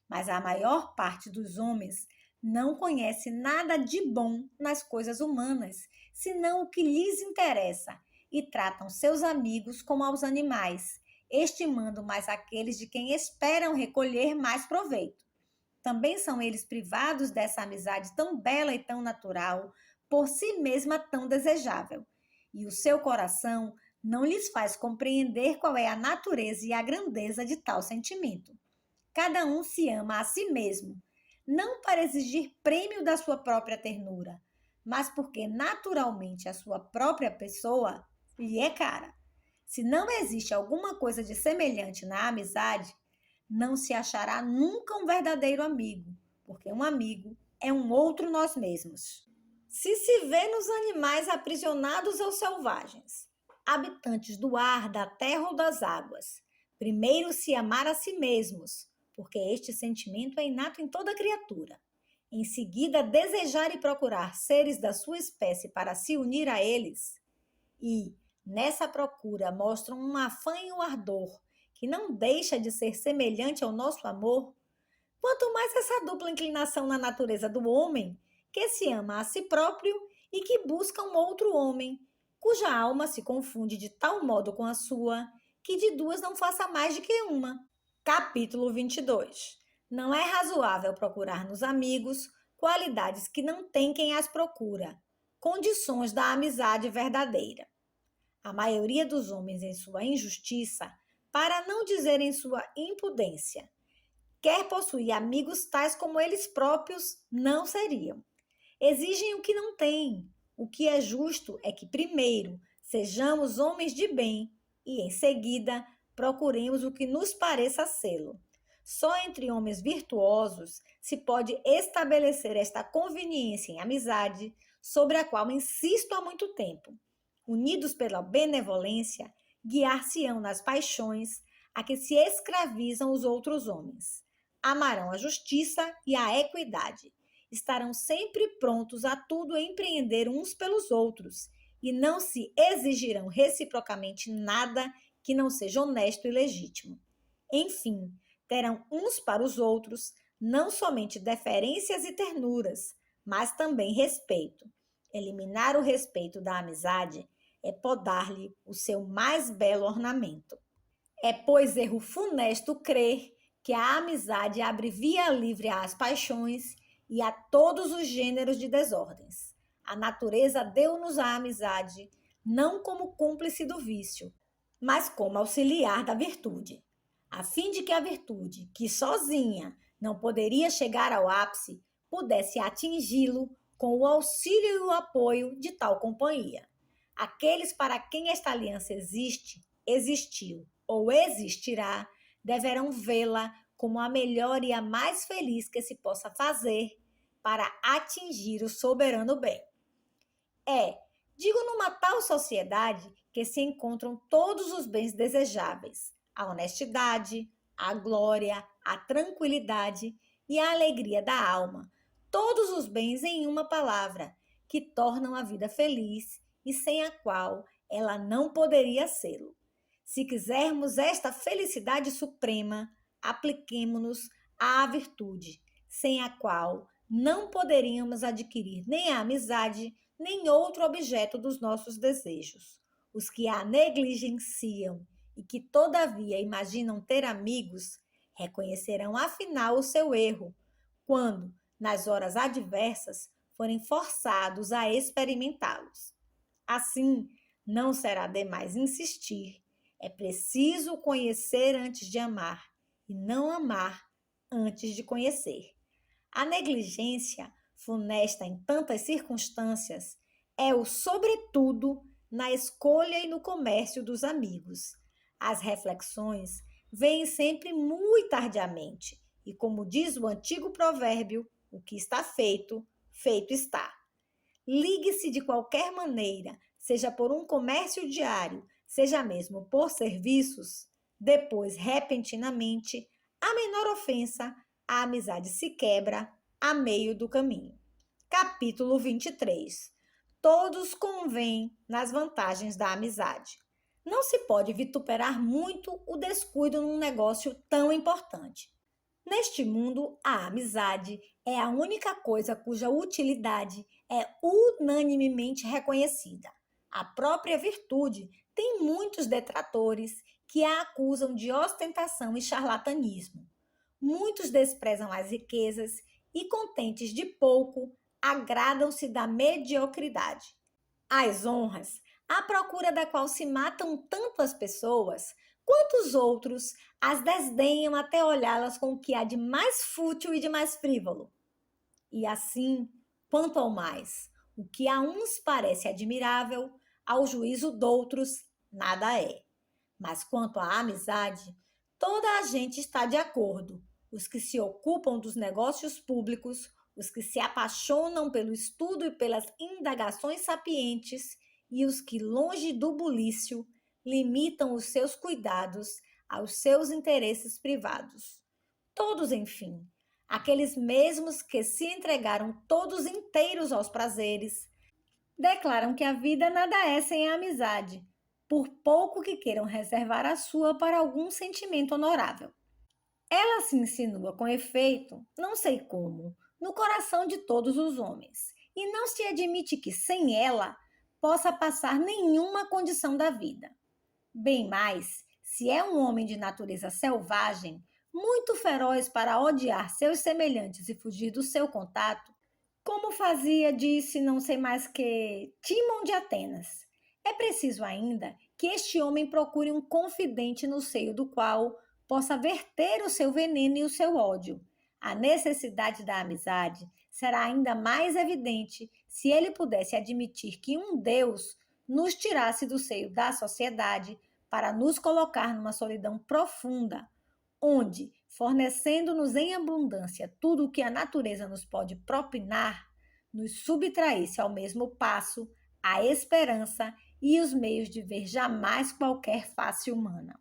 Mas a maior parte dos homens não conhece nada de bom nas coisas humanas, senão o que lhes interessa, e tratam seus amigos como aos animais, estimando mais aqueles de quem esperam recolher mais proveito. Também são eles privados dessa amizade tão bela e tão natural, por si mesma tão desejável, e o seu coração não lhes faz compreender qual é a natureza e a grandeza de tal sentimento. Cada um se ama a si mesmo, não para exigir prêmio da sua própria ternura, mas porque naturalmente a sua própria pessoa lhe é cara. Se não existe alguma coisa de semelhante na amizade, não se achará nunca um verdadeiro amigo, porque um amigo é um outro nós mesmos. Se vê nos animais aprisionados ou selvagens, habitantes do ar, da terra ou das águas, primeiro se amar a si mesmos, porque este sentimento é inato em toda criatura. Em seguida, desejar e procurar seres da sua espécie para se unir a eles, e, nessa procura, mostram um afã e um ardor que não deixa de ser semelhante ao nosso amor, quanto mais essa dupla inclinação na natureza do homem, que se ama a si próprio e que busca um outro homem, cuja alma se confunde de tal modo com a sua, que de duas não faça mais de que uma. Capítulo 22. Não é razoável procurar nos amigos qualidades que não tem quem as procura, condições da amizade verdadeira. A maioria dos homens, em sua injustiça, para não dizer em sua impudência, quer possuir amigos tais como eles próprios não seriam. Exigem o que não têm. O que é justo é que, primeiro, sejamos homens de bem e, em seguida, procuremos o que nos pareça sê-lo. Só entre homens virtuosos se pode estabelecer esta conveniência em amizade, sobre a qual insisto há muito tempo. Unidos pela benevolência, guiar-se-ão nas paixões a que se escravizam os outros homens. Amarão a justiça e a equidade. Estarão sempre prontos a tudo empreender uns pelos outros e não se exigirão reciprocamente nada que não seja honesto e legítimo. Enfim, terão uns para os outros não somente deferências e ternuras, mas também respeito. Eliminar o respeito da amizade é podar-lhe o seu mais belo ornamento. É, pois, erro funesto crer que a amizade abre via livre às paixões e a todos os gêneros de desordens. A natureza deu-nos a amizade não como cúmplice do vício, mas como auxiliar da virtude, a fim de que a virtude, que sozinha não poderia chegar ao ápice, pudesse atingi-lo com o auxílio e o apoio de tal companhia. Aqueles para quem esta aliança existe, existiu ou existirá, deverão vê-la como a melhor e a mais feliz que se possa fazer para atingir o soberano bem. Digo numa tal sociedade que se encontram todos os bens desejáveis, a honestidade, a glória, a tranquilidade e a alegria da alma, todos os bens em uma palavra, que tornam a vida feliz e sem a qual ela não poderia sê-lo. Se quisermos esta felicidade suprema, apliquemo-nos à virtude, sem a qual não poderíamos adquirir nem a amizade, nem outro objeto dos nossos desejos. Os que a negligenciam e que, todavia, imaginam ter amigos, reconhecerão afinal o seu erro, quando, nas horas adversas, forem forçados a experimentá-los. Assim, não será demais insistir. É preciso conhecer antes de amar, e não amar antes de conhecer. A negligência, funesta em tantas circunstâncias, é o sobretudo na escolha e no comércio dos amigos. As reflexões vêm sempre muito tardiamente, e como diz o antigo provérbio, o que está feito, feito está. Ligue-se de qualquer maneira, seja por um comércio diário, seja mesmo por serviços, depois, repentinamente, a menor ofensa, a amizade se quebra a meio do caminho. Capítulo 23. Todos convêm nas vantagens da amizade. Não se pode vituperar muito o descuido num negócio tão importante. Neste mundo, a amizade é a única coisa cuja utilidade é unanimemente reconhecida. A própria virtude tem muitos detratores que a acusam de ostentação e charlatanismo. Muitos desprezam as riquezas e, contentes de pouco, agradam-se da mediocridade. As honras, à procura da qual se matam tanto as pessoas, quantos outros as desdenham até olhá-las com o que há de mais fútil e de mais frívolo. E assim, quanto ao mais, o que a uns parece admirável, ao juízo doutros, nada é. Mas quanto à amizade, toda a gente está de acordo. Os que se ocupam dos negócios públicos, os que se apaixonam pelo estudo e pelas indagações sapientes, e os que, longe do bulício, limitam os seus cuidados aos seus interesses privados. Todos, enfim, aqueles mesmos que se entregaram todos inteiros aos prazeres, declaram que a vida nada é sem a amizade, por pouco que queiram reservar a sua para algum sentimento honorável. Ela se insinua com efeito, não sei como, no coração de todos os homens, e não se admite que, sem ela, possa passar nenhuma condição da vida. Bem mais, se é um homem de natureza selvagem, muito feroz para odiar seus semelhantes e fugir do seu contato, como fazia, disse não sei mais que Timon de Atenas. É preciso ainda que este homem procure um confidente no seio do qual possa verter o seu veneno e o seu ódio. A necessidade da amizade será ainda mais evidente se ele pudesse admitir que um Deus nos tirasse do seio da sociedade para nos colocar numa solidão profunda, onde, fornecendo-nos em abundância tudo o que a natureza nos pode propinar, nos subtraísse ao mesmo passo a esperança e os meios de ver jamais qualquer face humana.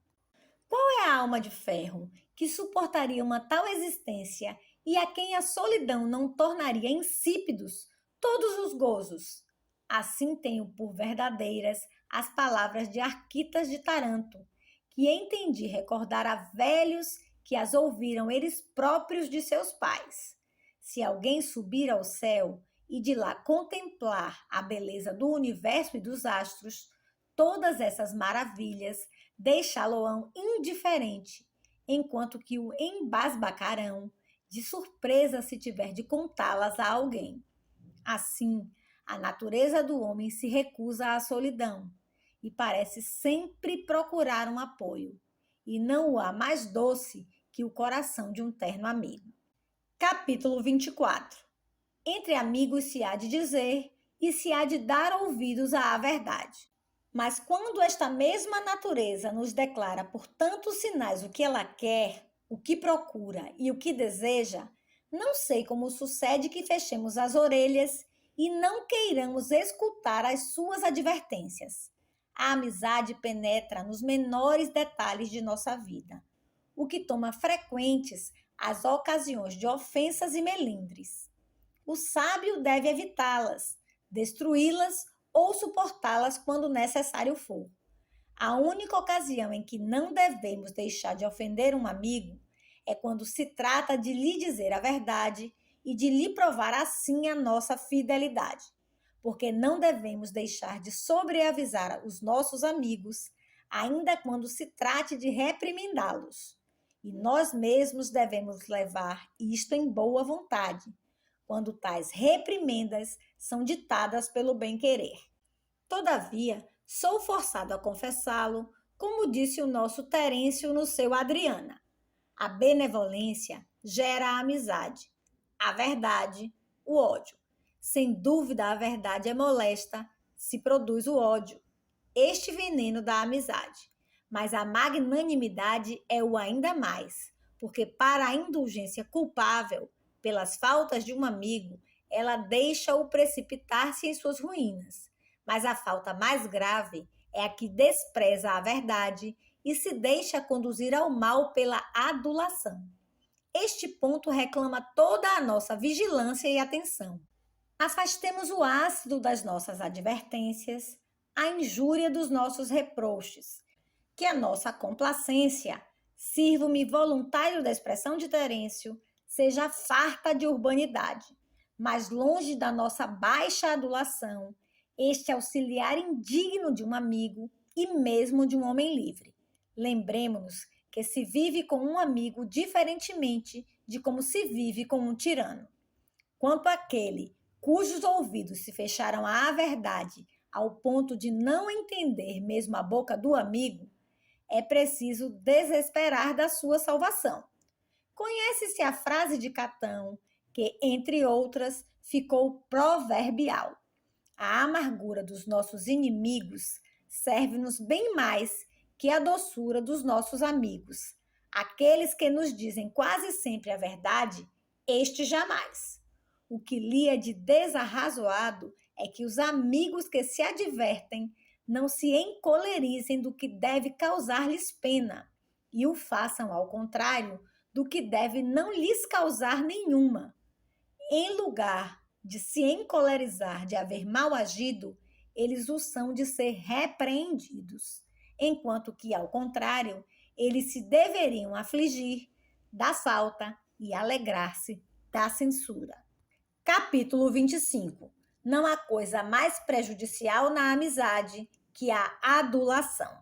Qual é a alma de ferro que suportaria uma tal existência e a quem a solidão não tornaria insípidos todos os gozos? Assim tenho por verdadeiras as palavras de Arquitas de Taranto, que entendi recordar a velhos que as ouviram eles próprios de seus pais. Se alguém subir ao céu e de lá contemplar a beleza do universo e dos astros, todas essas maravilhas deixá-lo-ão indiferente, enquanto que o embasbacarão de surpresa se tiver de contá-las a alguém. Assim, a natureza do homem se recusa à solidão e parece sempre procurar um apoio, e não o há mais doce que o coração de um terno amigo. Capítulo 24. Entre amigos se há de dizer e se há de dar ouvidos à verdade. Mas quando esta mesma natureza nos declara por tantos sinais o que ela quer, o que procura e o que deseja, não sei como sucede que fechemos as orelhas e não queiramos escutar as suas advertências. A amizade penetra nos menores detalhes de nossa vida, o que toma frequentes as ocasiões de ofensas e melindres. O sábio deve evitá-las, destruí-las ou suportá-las quando necessário for. A única ocasião em que não devemos deixar de ofender um amigo é quando se trata de lhe dizer a verdade e de lhe provar assim a nossa fidelidade, porque não devemos deixar de sobreavisar os nossos amigos, ainda quando se trate de reprimendá-los. E nós mesmos devemos levar isto em boa vontade, quando tais reprimendas são ditadas pelo bem-querer. Todavia, sou forçado a confessá-lo, como disse o nosso Terêncio no seu Adriana. A benevolência gera a amizade, a verdade, o ódio. Sem dúvida, a verdade é molesta, se produz o ódio, este veneno da amizade. Mas a magnanimidade é o ainda mais, porque para a indulgência culpável, pelas faltas de um amigo, ela deixa-o precipitar-se em suas ruínas. Mas a falta mais grave é a que despreza a verdade e se deixa conduzir ao mal pela adulação. Este ponto reclama toda a nossa vigilância e atenção. Afastemos o ácido das nossas advertências, a injúria dos nossos reproches, que a nossa complacência, sirvo-me voluntário da expressão de Terêncio, seja farta de urbanidade, mas longe da nossa baixa adulação, este auxiliar indigno de um amigo e mesmo de um homem livre. Lembremos-nos que se vive com um amigo diferentemente de como se vive com um tirano. Quanto àquele cujos ouvidos se fecharam à verdade ao ponto de não entender mesmo a boca do amigo, é preciso desesperar da sua salvação. Conhece-se a frase de Catão, que, entre outras, ficou proverbial. A amargura dos nossos inimigos serve-nos bem mais que a doçura dos nossos amigos. Aqueles que nos dizem quase sempre a verdade, este jamais. O que lhe é de desarrazoado é que os amigos que se advertem não se encolerizem do que deve causar-lhes pena, e o façam, ao contrário, do que deve não lhes causar nenhuma. Em lugar de se encolerizar de haver mal agido, eles o são de ser repreendidos, enquanto que, ao contrário, eles se deveriam afligir da falta e alegrar-se da censura. Capítulo 25. Não há coisa mais prejudicial na amizade que a adulação.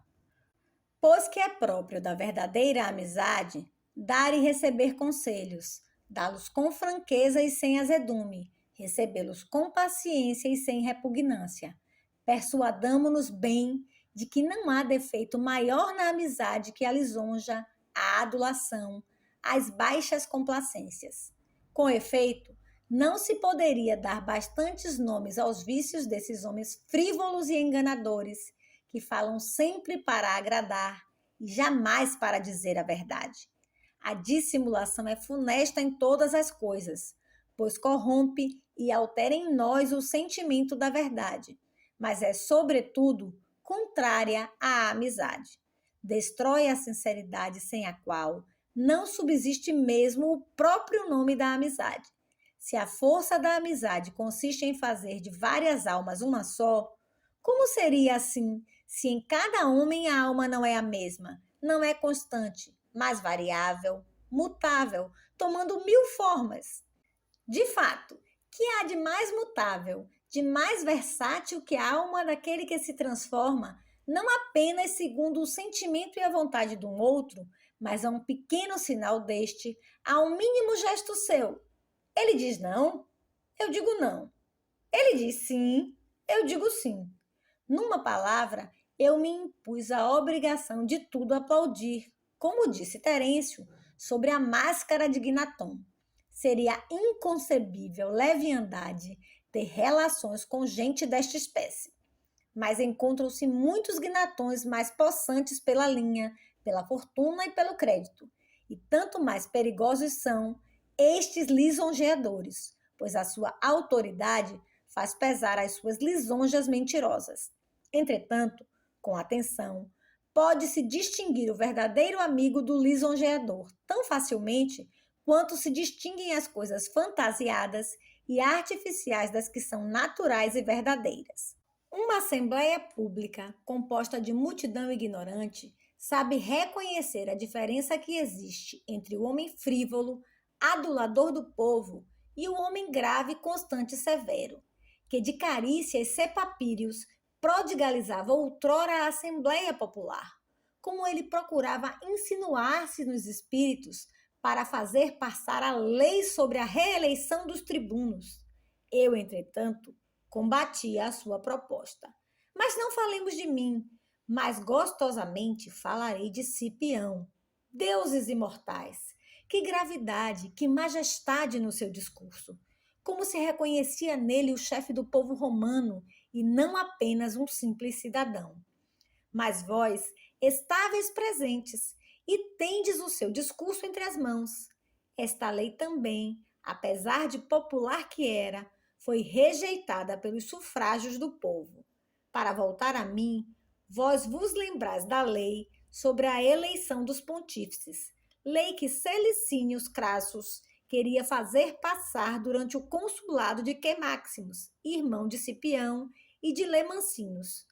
Pois que é próprio da verdadeira amizade dar e receber conselhos, dá-los com franqueza e sem azedume, recebê-los com paciência e sem repugnância. Persuadamo-nos bem de que não há defeito maior na amizade que a lisonja, a adulação, as baixas complacências. Com efeito, não se poderia dar bastantes nomes aos vícios desses homens frívolos e enganadores, que falam sempre para agradar e jamais para dizer a verdade. A dissimulação é funesta em todas as coisas, pois corrompe e altera em nós o sentimento da verdade, mas é, sobretudo, contrária à amizade. Destrói a sinceridade sem a qual não subsiste mesmo o próprio nome da amizade. Se a força da amizade consiste em fazer de várias almas uma só, como seria assim se em cada homem a alma não é a mesma, não é constante, mas variável, mutável, tomando 1000 formas? De fato, que há de mais mutável, de mais versátil que a alma daquele que se transforma, não apenas segundo o sentimento e a vontade de um outro, mas a um pequeno sinal deste, a um mínimo gesto seu? Ele diz não, eu digo não. Ele diz sim, eu digo sim. Numa palavra, eu me impus a obrigação de tudo aplaudir, como disse Terêncio, sobre a máscara de Gnaton. Seria inconcebível leviandade ter relações com gente desta espécie. Mas encontram-se muitos gnatões mais possantes pela linha, pela fortuna e pelo crédito, e tanto mais perigosos são estes lisonjeadores, pois a sua autoridade faz pesar as suas lisonjas mentirosas. Entretanto, com atenção, pode-se distinguir o verdadeiro amigo do lisonjeador tão facilmente quanto se distinguem as coisas fantasiadas e artificiais das que são naturais e verdadeiras. Uma assembleia pública, composta de multidão ignorante, sabe reconhecer a diferença que existe entre o homem frívolo, adulador do povo, e o homem grave, constante e severo, que de carícias cepapírios prodigalizava outrora a Assembleia Popular, como ele procurava insinuar-se nos espíritos para fazer passar a lei sobre a reeleição dos tribunos. Eu, entretanto, combatia a sua proposta. Mas não falemos de mim, mas gostosamente falarei de Cipião. Deuses imortais! Que gravidade, que majestade no seu discurso! Como se reconhecia nele o chefe do povo romano e não apenas um simples cidadão. Mas vós estáveis presentes e tendes o seu discurso entre as mãos. Esta lei também, apesar de popular que era, foi rejeitada pelos sufrágios do povo. Para voltar a mim, vós vos lembrais da lei sobre a eleição dos pontífices, lei que Celicínios Crassus queria fazer passar durante o consulado de Máximos, irmão de Cipião, e de Lemancinus.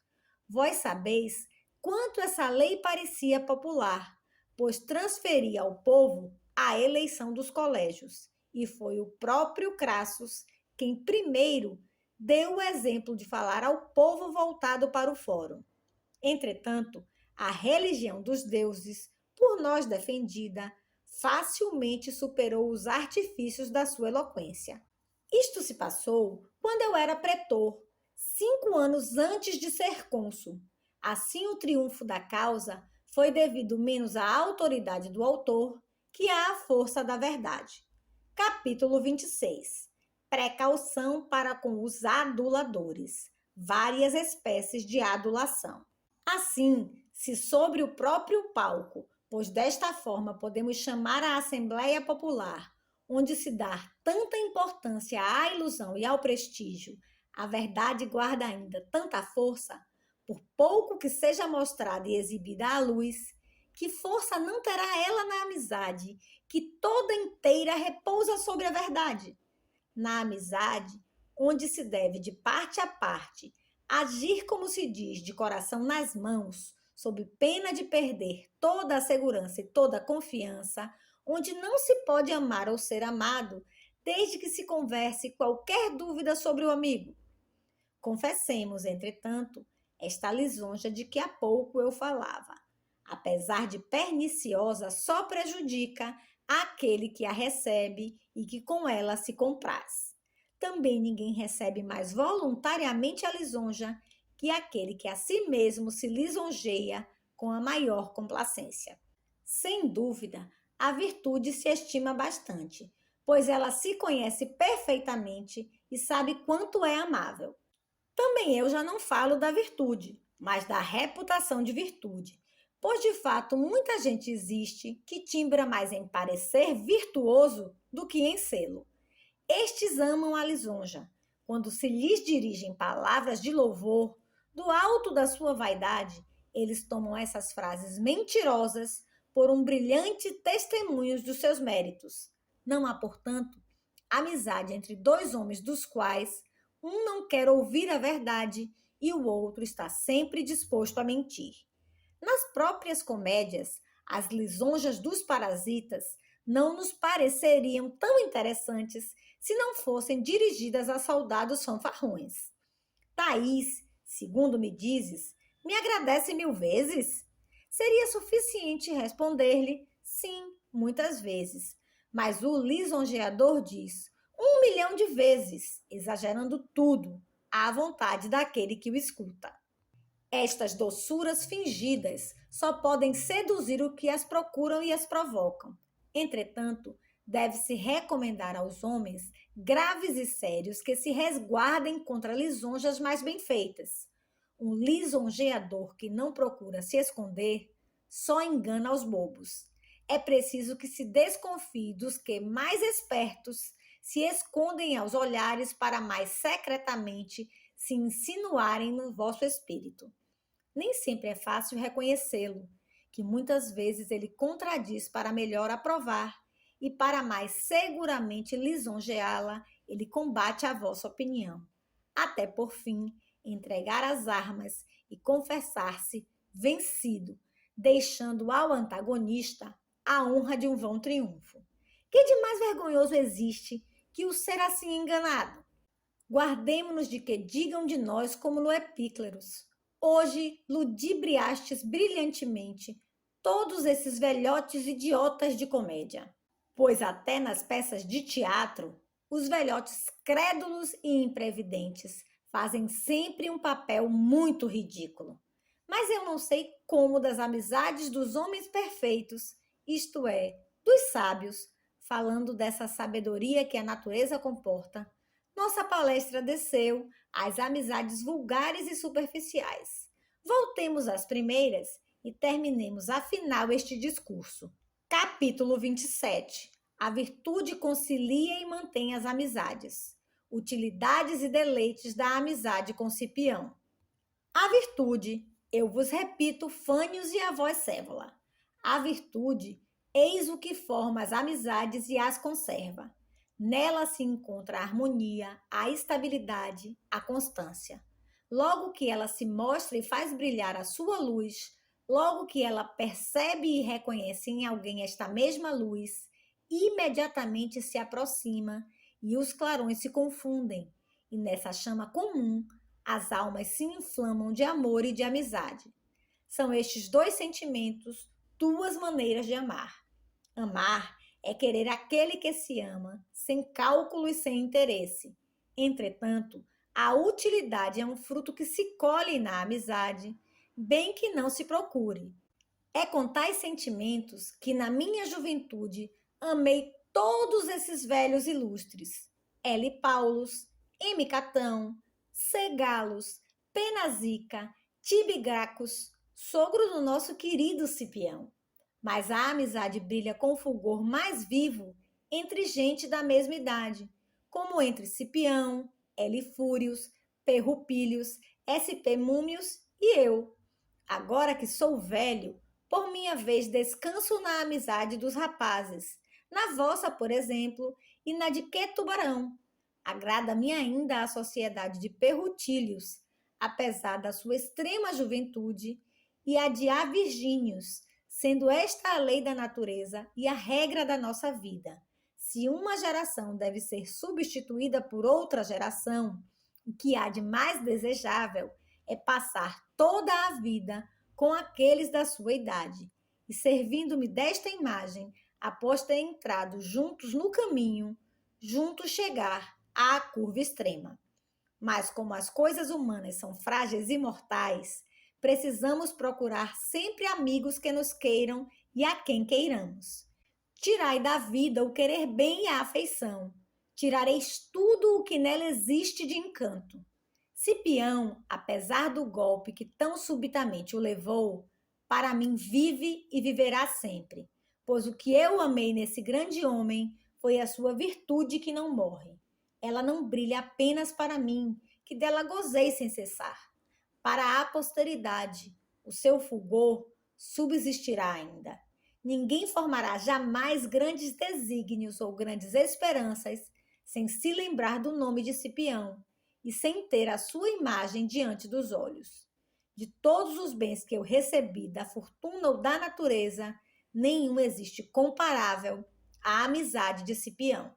Vós sabeis quanto essa lei parecia popular, pois transferia ao povo a eleição dos colégios, e foi o próprio Crassus quem primeiro deu o exemplo de falar ao povo voltado para o fórum. Entretanto, a religião dos deuses, por nós defendida, facilmente superou os artifícios da sua eloquência. Isto se passou quando eu era pretor, 5 anos antes de ser cônsul. Assim, o triunfo da causa foi devido menos à autoridade do autor que à força da verdade. Capítulo 26. Precaução para com os aduladores. Várias espécies de adulação. Assim, se sobre o próprio palco, pois desta forma podemos chamar a Assembleia Popular, onde se dá tanta importância à ilusão e ao prestígio, a verdade guarda ainda tanta força, por pouco que seja mostrada e exibida à luz, que força não terá ela na amizade, que toda inteira repousa sobre a verdade? Na amizade, onde se deve de parte a parte agir como se diz, de coração nas mãos, sob pena de perder toda a segurança e toda a confiança, onde não se pode amar ou ser amado, desde que se converse qualquer dúvida sobre o amigo. Confessemos, entretanto, esta lisonja de que há pouco eu falava. Apesar de perniciosa, só prejudica aquele que a recebe e que com ela se compraz. Também ninguém recebe mais voluntariamente a lisonja que aquele que a si mesmo se lisonjeia com a maior complacência. Sem dúvida, a virtude se estima bastante, pois ela se conhece perfeitamente e sabe quanto é amável. Também eu já não falo da virtude, mas da reputação de virtude, pois de fato muita gente existe que timbra mais em parecer virtuoso do que em sê-lo. Estes amam a lisonja. Quando se lhes dirigem palavras de louvor, do alto da sua vaidade, eles tomam essas frases mentirosas por um brilhante testemunho dos seus méritos. Não há, portanto, amizade entre dois homens dos quais um não quer ouvir a verdade e o outro está sempre disposto a mentir. Nas próprias comédias, as lisonjas dos parasitas não nos pareceriam tão interessantes se não fossem dirigidas a soldados fanfarrões. Thaís, segundo me dizes, me agradece 1000 vezes? Seria suficiente responder-lhe sim, muitas vezes. Mas o lisonjeador diz 1 milhão de vezes, exagerando tudo, à vontade daquele que o escuta. Estas doçuras fingidas só podem seduzir o que as procuram e as provocam. Entretanto, deve-se recomendar aos homens graves e sérios que se resguardem contra lisonjas mais bem feitas. Um lisonjeador que não procura se esconder só engana aos bobos. É preciso que se desconfie dos que, mais espertos, se escondem aos olhares para mais secretamente se insinuarem no vosso espírito. Nem sempre é fácil reconhecê-lo, que muitas vezes ele contradiz para melhor aprovar, e para mais seguramente lisonjeá-la, ele combate a vossa opinião, até por fim entregar as armas e confessar-se vencido, deixando ao antagonista a honra de um vão triunfo. Que de mais vergonhoso existe que o ser assim enganado? Guardemo-nos de que digam de nós como no Epícleros. Hoje ludibriastes brilhantemente todos esses velhotes idiotas de comédia. Pois até nas peças de teatro, os velhotes crédulos e imprevidentes fazem sempre um papel muito ridículo. Mas eu não sei como das amizades dos homens perfeitos, isto é, dos sábios, falando dessa sabedoria que a natureza comporta, nossa palestra desceu às amizades vulgares e superficiais. Voltemos às primeiras e terminemos afinal este discurso. Capítulo 27. A virtude concilia e mantém as amizades. Utilidades e deleites da amizade com Cipião. A virtude, eu vos repito, Fânios e a vós, Sévola. A virtude, eis o que forma as amizades e as conserva. Nela se encontra a harmonia, a estabilidade, a constância. Logo que ela se mostra e faz brilhar a sua luz, logo que ela percebe e reconhece em alguém esta mesma luz, imediatamente se aproxima e os clarões se confundem, e nessa chama comum as almas se inflamam de amor e de amizade. São estes dois sentimentos, duas maneiras de amar. Amar é querer aquele que se ama, sem cálculo e sem interesse. Entretanto, a utilidade é um fruto que se colhe na amizade, bem que não se procure. É com tais sentimentos que, na minha juventude, amei todos esses velhos ilustres. L. Paulus, M. Catão, C. Galos, P. Nasica, Tibigracus, sogro do nosso querido Cipião. Mas a amizade brilha com fulgor mais vivo entre gente da mesma idade, como entre Cipião, L. Fúrios, P. Rupílios, S.P. Múmios e eu. Agora que sou velho, por minha vez descanso na amizade dos rapazes, na vossa, por exemplo, e na de Que Tubarão. Agrada-me ainda a sociedade de Perrutílios, apesar da sua extrema juventude, e a de A. Virgínios, sendo esta a lei da natureza e a regra da nossa vida. Se uma geração deve ser substituída por outra geração, o que há de mais desejável é passar toda a vida com aqueles da sua idade, e servindo-me desta imagem, após ter entrado juntos no caminho, juntos chegar à curva extrema. Mas como as coisas humanas são frágeis e mortais, precisamos procurar sempre amigos que nos queiram e a quem queiramos. Tirai da vida o querer bem e a afeição. Tirareis tudo o que nela existe de encanto. Cipião, apesar do golpe que tão subitamente o levou, para mim vive e viverá sempre, pois o que eu amei nesse grande homem foi a sua virtude que não morre. Ela não brilha apenas para mim, que dela gozei sem cessar. Para a posteridade, o seu fulgor subsistirá ainda. Ninguém formará jamais grandes desígnios ou grandes esperanças sem se lembrar do nome de Cipião e sem ter a sua imagem diante dos olhos. De todos os bens que eu recebi da fortuna ou da natureza, nenhum existe comparável à amizade de Cipião.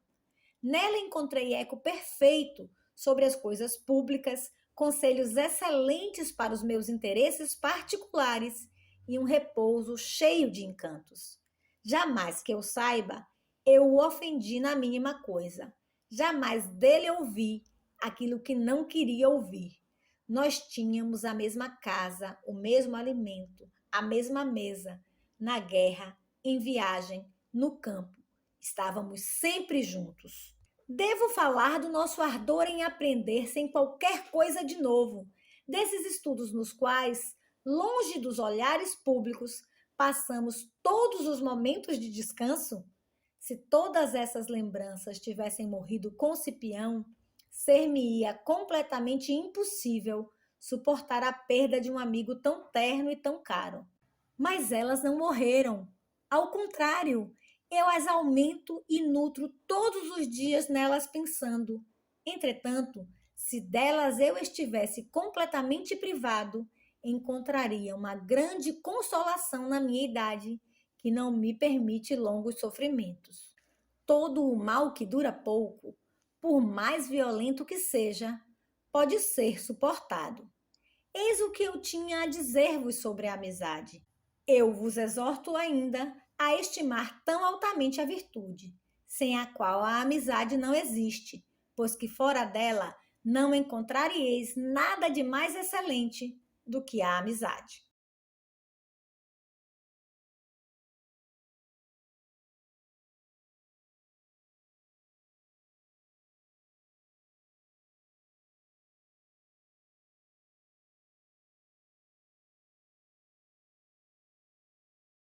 Nela encontrei eco perfeito sobre as coisas públicas, conselhos excelentes para os meus interesses particulares e um repouso cheio de encantos. Jamais que eu saiba, eu o ofendi na mínima coisa. Jamais dele ouvi aquilo que não queria ouvir. Nós tínhamos a mesma casa, o mesmo alimento, a mesma mesa, na guerra, em viagem, no campo. Estávamos sempre juntos. Devo falar do nosso ardor em aprender sem qualquer coisa de novo, desses estudos nos quais, longe dos olhares públicos, passamos todos os momentos de descanso? Se todas essas lembranças tivessem morrido com Cipião, ser-me-ia completamente impossível suportar a perda de um amigo tão terno e tão caro. Mas elas não morreram. Ao contrário, eu as aumento e nutro todos os dias nelas pensando. Entretanto, se delas eu estivesse completamente privado, encontraria uma grande consolação na minha idade, que não me permite longos sofrimentos. Todo o mal que dura pouco, por mais violento que seja, pode ser suportado. Eis o que eu tinha a dizer-vos sobre a amizade. Eu vos exorto ainda a estimar tão altamente a virtude, sem a qual a amizade não existe, pois que fora dela não encontrareis nada de mais excelente do que a amizade.